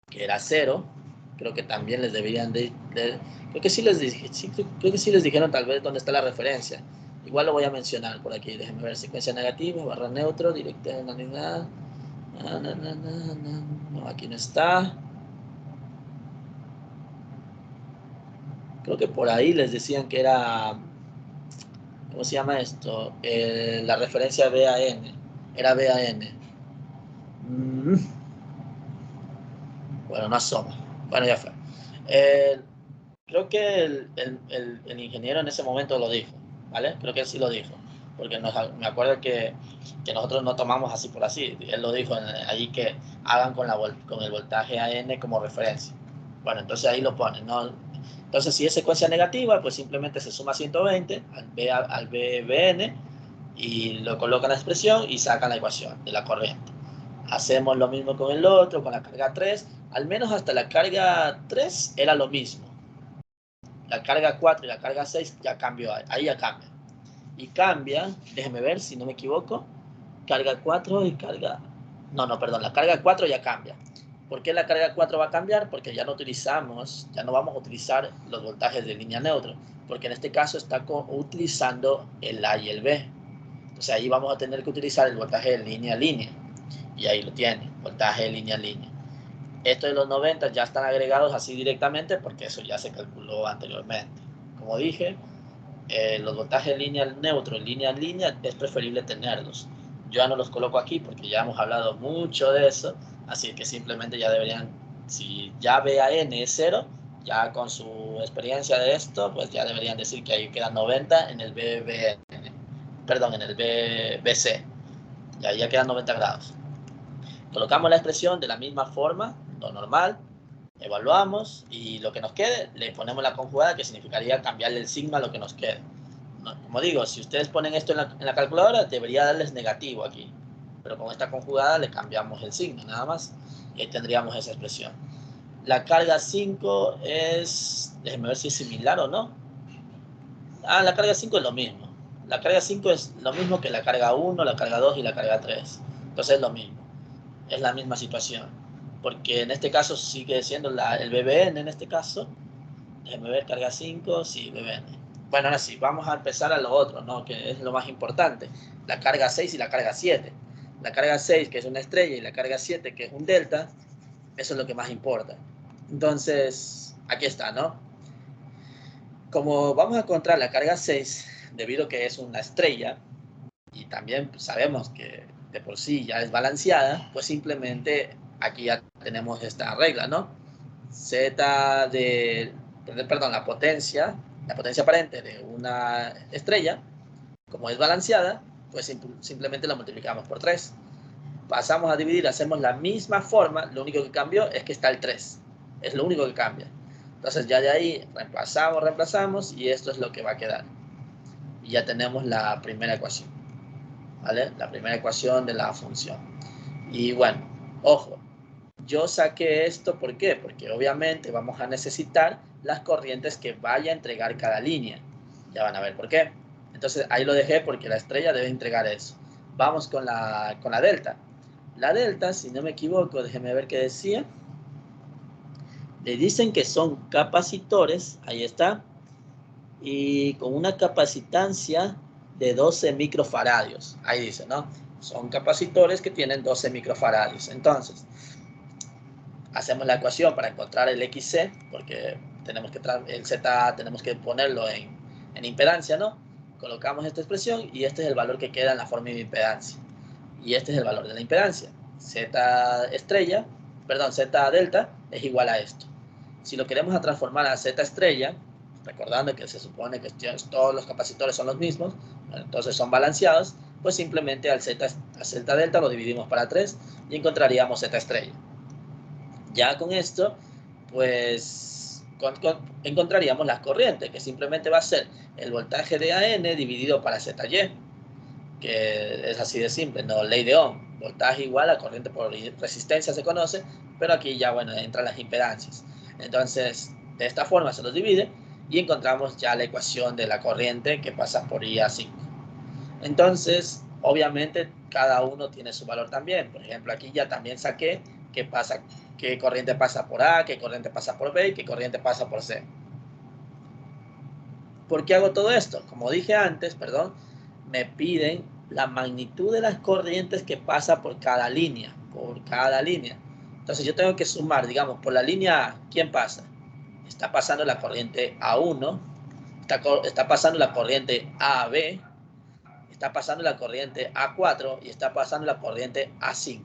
que era 0, creo que también les deberían creo que sí creo que sí les dijeron tal vez dónde está la referencia. Igual lo voy a mencionar por aquí. Déjenme ver, secuencia negativa, barra neutro, directa de unidad. No, aquí no está. Creo que por ahí les decían que era, ¿cómo se llama esto? La referencia BAN. Era BAN. Bueno, no asoma. Bueno, ya fue. Creo que el ingeniero en ese momento lo dijo, ¿vale? Creo que él sí lo dijo. Porque me acuerdo que nosotros no tomamos así por así. Él lo dijo allí que hagan con el voltaje AN como referencia. Bueno, entonces ahí lo ponen, ¿no? Entonces, si es secuencia negativa, pues simplemente se suma 120 al BBN y lo colocan la expresión y sacan la ecuación de la corriente. Hacemos lo mismo con el otro, con la carga 3. Al menos hasta la carga 3 era lo mismo. La carga 4 y la carga 6 ya cambió, ahí ya cambia. Y cambia, déjenme ver si no me equivoco, carga 4 y carga... No, perdón, la carga 4 ya cambia. ¿Por qué la carga 4 va a cambiar? Porque ya no vamos a utilizar los voltajes de línea neutra, porque en este caso está utilizando el A y el B. Entonces ahí vamos a tener que utilizar el voltaje de línea a línea. Y ahí lo tiene, voltaje de línea a línea. Esto de los 90 ya están agregados así directamente porque eso ya se calculó anteriormente. Como dije, los voltajes en línea neutro, en línea, es preferible tenerlos. Yo ya no los coloco aquí porque ya hemos hablado mucho de eso, así que simplemente ya deberían, si ya VAN es 0, ya con su experiencia de esto, pues ya deberían decir que ahí quedan 90 en el BBN, perdón, en el BC, y ahí ya quedan 90 grados. Colocamos la expresión de la misma forma, lo normal, evaluamos y lo que nos quede le ponemos la conjugada, que significaría cambiarle el sigma a lo que nos quede. Como digo, si ustedes ponen esto en la calculadora, debería darles negativo aquí, pero con esta conjugada le cambiamos el signo nada más y ahí tendríamos esa expresión. La carga 5 es, déjenme ver si es similar o no. La carga 5 es lo mismo. La carga 5 es lo mismo que la carga 1, la carga 2 y la carga 3. Entonces es lo mismo, es la misma situación, porque en este caso sigue siendo el BBN en este caso. Déjenme ver, carga 5, sí, BBN. Bueno, ahora sí, vamos a empezar a lo otro, ¿no? Que es lo más importante. La carga 6 y la carga 7. La carga 6, que es una estrella, y la carga 7, que es un delta, eso es lo que más importa. Entonces, aquí está, ¿no? Como vamos a encontrar la carga 6, debido a que es una estrella, y también sabemos que de por sí ya es balanceada, pues simplemente aquí ya tenemos esta regla, ¿no? Z de, perdón, la potencia aparente de una estrella, como es balanceada, pues simplemente la multiplicamos por 3. Pasamos a dividir, hacemos la misma forma, lo único que cambió es que está el 3. Es lo único que cambia. Entonces ya de ahí reemplazamos y esto es lo que va a quedar. Y ya tenemos la primera ecuación, ¿vale? La primera ecuación de la función. Y bueno, ojo, yo saqué esto, ¿por qué? Porque obviamente vamos a necesitar las corrientes que vaya a entregar cada línea. Ya van a ver por qué. Entonces ahí lo dejé porque la estrella debe entregar eso. Vamos con la delta. La delta, si no me equivoco, déjenme ver qué decía. Le dicen que son capacitores, ahí está, y con una capacitancia de 12 microfaradios. Ahí dice, ¿no? Son capacitores que tienen 12 microfaradios. Entonces, hacemos la ecuación para encontrar el XC, porque tenemos que el Z tenemos que ponerlo en impedancia, ¿no? Colocamos esta expresión y este es el valor que queda en la forma de impedancia. Y este es el valor de la impedancia. Z estrella, perdón, Z delta es igual a esto. Si lo queremos transformar a Z estrella, recordando que se supone que todos los capacitores son los mismos, entonces son balanceados, pues simplemente al Z delta lo dividimos para 3 y encontraríamos Z estrella. Ya con esto, pues encontraríamos las corrientes, que simplemente va a ser el voltaje de AN dividido para ZY, que es así de simple, no ley de Ohm, voltaje igual a corriente por resistencia se conoce, pero aquí ya, bueno, entran las impedancias. Entonces, de esta forma se los divide y encontramos ya la ecuación de la corriente que pasa por IA5. Entonces, obviamente, cada uno tiene su valor también. Por ejemplo, aquí ya también saqué qué corriente pasa por A, qué corriente pasa por B y qué corriente pasa por C. ¿Por qué hago todo esto? Como dije antes, perdón, me piden la magnitud de las corrientes que pasa por cada línea, Entonces yo tengo que sumar, digamos, por la línea A, ¿quién pasa? Está pasando la corriente A1, está pasando la corriente AB, está pasando la corriente A4 y está pasando la corriente A5.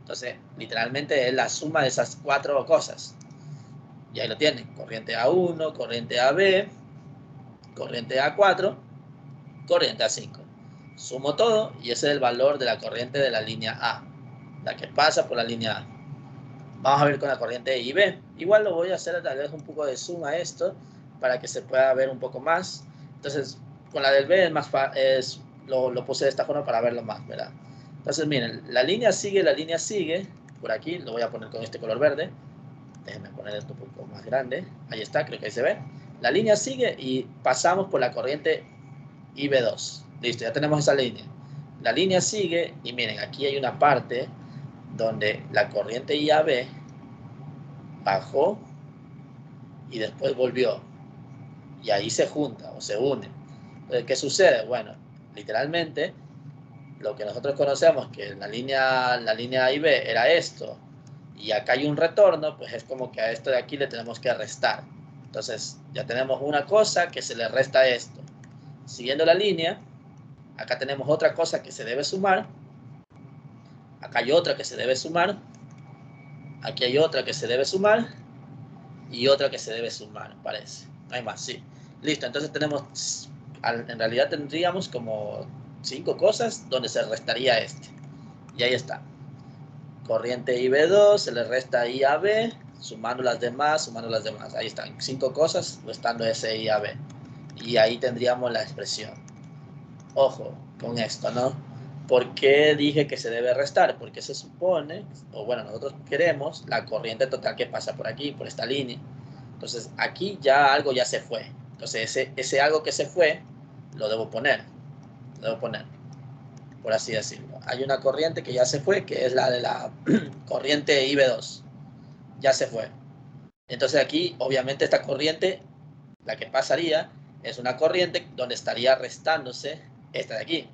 Entonces, literalmente es la suma de esas 4 cosas. Y ahí lo tienen, corriente A1, corriente AB, corriente A4, corriente A5. Sumo todo y ese es el valor de la corriente de la línea A, la que pasa por la línea A. Vamos a ver con la corriente IB. Igual lo voy a hacer tal vez un poco de zoom a esto para que se pueda ver un poco más. Entonces, con la del B lo puse de esta forma para verlo más, ¿verdad? Entonces, miren, la línea sigue, por aquí, lo voy a poner con este color verde. Déjenme poner esto un poco más grande. Ahí está, creo que ahí se ve. La línea sigue y pasamos por la corriente IB2. Listo, ya tenemos esa línea. La línea sigue y miren, aquí hay una parte donde la corriente IAB bajó y después volvió. Y ahí se junta o se une. Entonces, ¿qué sucede? Bueno, literalmente, lo que nosotros conocemos que la línea IB era esto, y acá hay un retorno, pues es como que a esto de aquí le tenemos que restar. Entonces, ya tenemos una cosa que se le resta a esto. Siguiendo la línea, acá tenemos otra cosa que se debe sumar. Acá hay otra que se debe sumar. Aquí hay otra que se debe sumar. Y otra que se debe sumar, parece. No hay más, sí. Listo, entonces tenemos, en realidad tendríamos como 5 cosas donde se restaría este. Y ahí está. Corriente IB2, se le resta IAB, sumando las demás, sumando las demás. Ahí están, 5 cosas restando ese IAB. Y ahí tendríamos la expresión. Ojo con esto, ¿no? ¿Por qué dije que se debe restar? Porque se supone, o bueno, nosotros queremos la corriente total que pasa por aquí, por esta línea. Entonces, aquí ya algo ya se fue. Entonces, ese algo que se fue, lo debo poner. Lo debo poner, por así decirlo. Hay una corriente que ya se fue, que es la de la corriente IB2. Ya se fue. Entonces, aquí, obviamente, esta corriente, la que pasaría, es una corriente donde estaría restándose esta de aquí.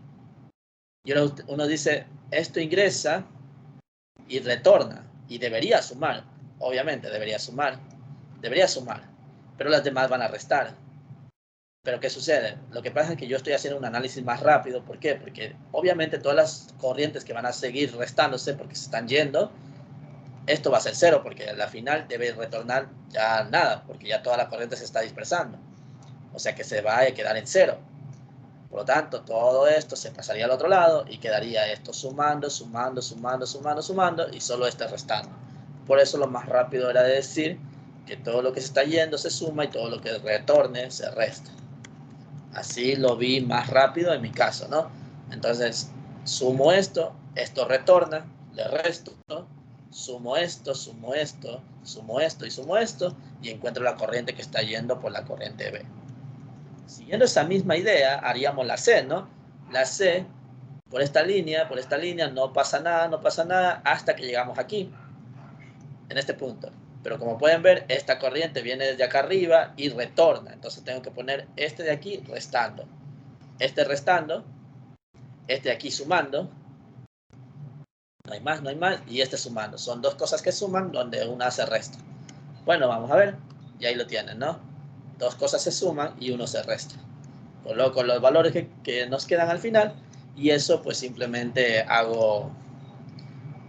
Y uno dice, esto ingresa y retorna. Y debería sumar. Obviamente, debería sumar. Debería sumar. Pero las demás van a restar. Pero ¿qué sucede? Lo que pasa es que yo estoy haciendo un análisis más rápido. ¿Por qué? Porque obviamente todas las corrientes que van a seguir restándose porque se están yendo, esto va a ser cero porque a la final debe retornar ya nada porque ya toda la corriente se está dispersando. O sea que se va a quedar en cero. Por lo tanto, todo esto se pasaría al otro lado y quedaría esto sumando, sumando, sumando, sumando, sumando y solo este restando. Por eso lo más rápido era decir que todo lo que se está yendo se suma y todo lo que retorne se resta. Así lo vi más rápido en mi caso, ¿no? Entonces, sumo esto, esto retorna, le resto, sumo esto, sumo esto, sumo esto y sumo esto, y encuentro la corriente que está yendo por la corriente B. Siguiendo esa misma idea, haríamos la C, ¿no? La C, por esta línea, no pasa nada, hasta que llegamos aquí, en este punto. Pero como pueden ver, esta corriente viene desde acá arriba y retorna. Entonces tengo que poner este de aquí restando. Este restando, este aquí sumando, no hay más, y este sumando. Son dos cosas que suman donde una se resta. Bueno, vamos a ver, y ahí lo tienen, ¿no? Dos cosas se suman y uno se resta. Coloco los valores que nos quedan al final y eso pues simplemente hago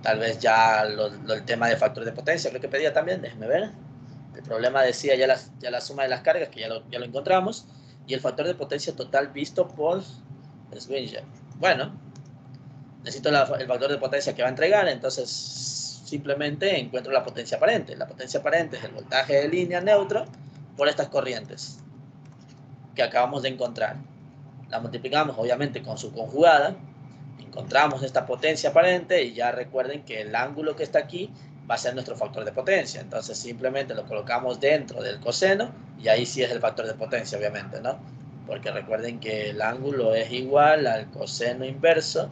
tal vez ya el tema de factor de potencia, creo que pedía también, déjenme ver. El problema decía ya la suma de las cargas, que ya lo encontramos, y el factor de potencia total visto por Swinger. Bueno, necesito el factor de potencia que va a entregar, entonces simplemente encuentro la potencia aparente. La potencia aparente es el voltaje de línea neutro por estas corrientes que acabamos de encontrar. La multiplicamos obviamente con su conjugada, encontramos esta potencia aparente y ya recuerden que el ángulo que está aquí va a ser nuestro factor de potencia. Entonces simplemente lo colocamos dentro del coseno y ahí sí es el factor de potencia, obviamente, ¿no? Porque recuerden que el ángulo es igual al coseno inverso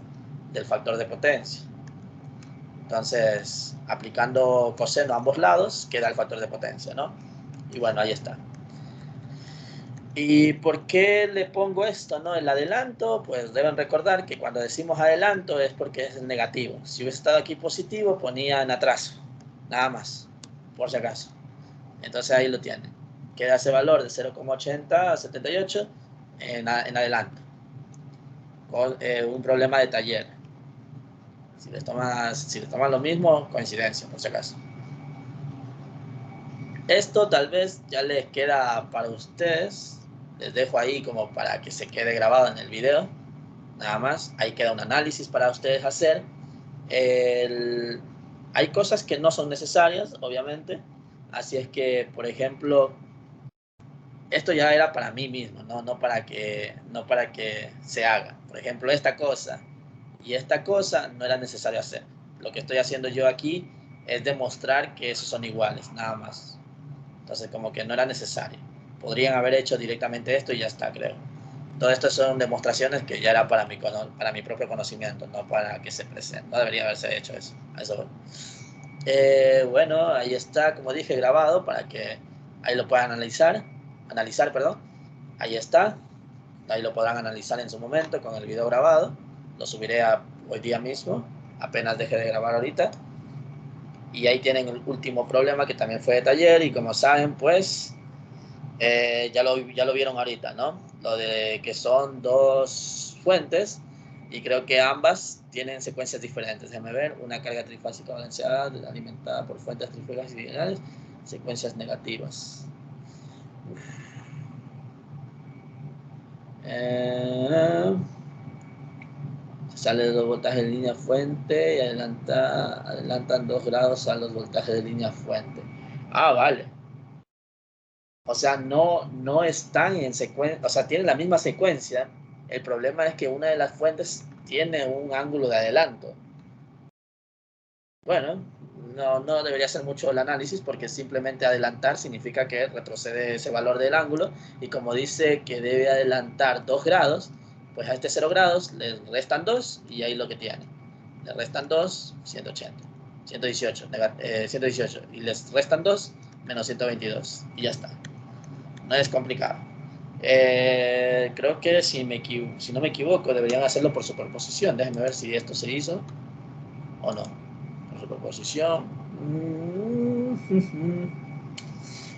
del factor de potencia. Entonces, aplicando coseno a ambos lados, queda el factor de potencia, ¿no? Y bueno, ahí está. ¿Y por qué le pongo esto, no? El adelanto, pues deben recordar que cuando decimos adelanto es porque es negativo. Si hubiese estado aquí positivo, ponía en atraso, nada más, por si acaso. Entonces ahí lo tienen. Queda ese valor de 0,80 a 78 en adelanto. Con un problema de taller. Si les toman lo mismo, coincidencia, por si acaso. Esto tal vez ya les queda para ustedes. Les dejo ahí como para que se quede grabado en el video. Nada más. Ahí queda un análisis para ustedes hacer. Hay cosas que no son necesarias, obviamente. Así es que, por ejemplo, esto ya era para mí mismo, no para que se haga. Por ejemplo, esta cosa y esta cosa no era necesario hacer. Lo que estoy haciendo yo aquí es demostrar que esos son iguales, nada más. Entonces, como que no era necesario. Podrían haber hecho directamente esto y ya está, creo. Todo esto son demostraciones que ya era para mi propio conocimiento, no para que se presente. No debería haberse hecho eso. Bueno, ahí está, como dije, grabado para que ahí lo puedan analizar, perdón. Ahí está. Ahí lo podrán analizar en su momento con el video grabado. Lo subiré hoy día mismo, apenas deje de grabar ahorita. Y ahí tienen el último problema que también fue de taller y como saben, pues Ya lo vieron ahorita, ¿no? Lo de que son dos fuentes y creo que ambas tienen secuencias diferentes. Déjame ver, una carga trifásica balanceada alimentada por fuentes trifásicas y lineales, secuencias negativas. Sale de los voltajes de línea fuente y adelantan 2 grados a los voltajes de línea fuente. Ah, vale. O sea, no están en secuencia, o sea, tienen la misma secuencia. El problema es que una de las fuentes tiene un ángulo de adelanto. Bueno, no debería ser mucho el análisis porque simplemente adelantar significa que retrocede ese valor del ángulo y como dice que debe adelantar 2 grados, pues a este 0 grados le restan 2 y ahí lo que tiene. Le restan 2, 180, 118, 118 y les restan 2, menos 122 y ya está. No es complicado. Creo que si no me equivoco deberían hacerlo por superposición. Déjenme ver si esto se hizo o no. Por superposición.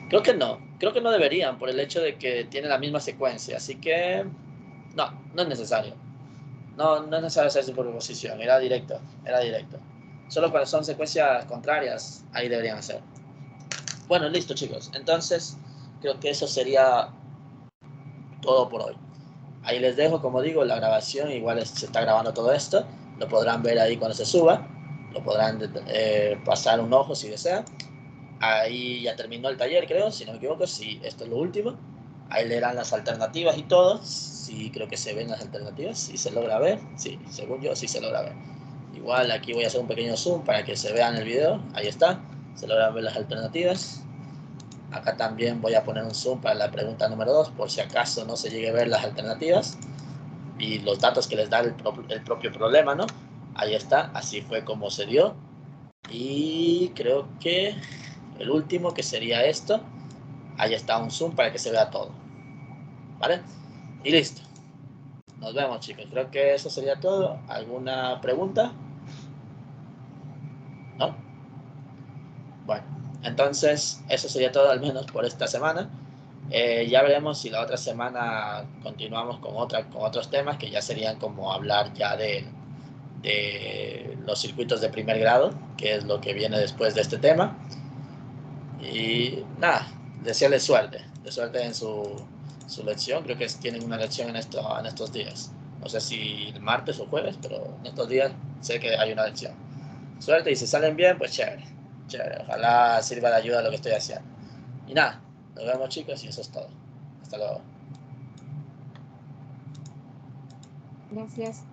Creo que no deberían por el hecho de que tiene la misma secuencia. Así que no es necesario. No es necesario hacer superposición. Era directo. Solo cuando son secuencias contrarias, ahí deberían hacer. Bueno, listo chicos. Entonces, creo que eso sería todo por hoy. Ahí les dejo, como digo, la grabación, igual se está grabando todo esto, lo podrán ver ahí cuando se suba, lo podrán pasar un ojo si desean. Ahí ya terminó el taller, creo, si no me equivoco, si esto es lo último. Ahí leerán las alternativas y todo, sí creo que se ven las alternativas, si se logra ver, sí, según yo sí se logra ver. Igual aquí voy a hacer un pequeño zoom para que se vean el video, ahí está, se logran ver las alternativas. Acá también voy a poner un zoom para la pregunta número 2, por si acaso no se llegue a ver las alternativas y los datos que les da el propio problema, ¿no? Ahí está, así fue como se dio. Y creo que el último, que sería esto, ahí está un zoom para que se vea todo. ¿Vale? Y listo. Nos vemos, chicos. Creo que eso sería todo. ¿Alguna pregunta? ¿No? Bueno, entonces eso sería todo al menos por esta semana. Ya veremos si la otra semana continuamos con otros temas que ya serían como hablar ya de los circuitos de primer grado, que es lo que viene después de este tema. Y nada, desearles suerte en su lección. Creo que tienen una lección en estos días. No sé si el martes o jueves, pero en estos días sé que hay una lección. Suerte y si salen bien, pues chévere. Chévere. Ojalá sirva de ayuda a lo que estoy haciendo. Y nada, nos vemos chicos y eso es todo. Hasta luego. Gracias.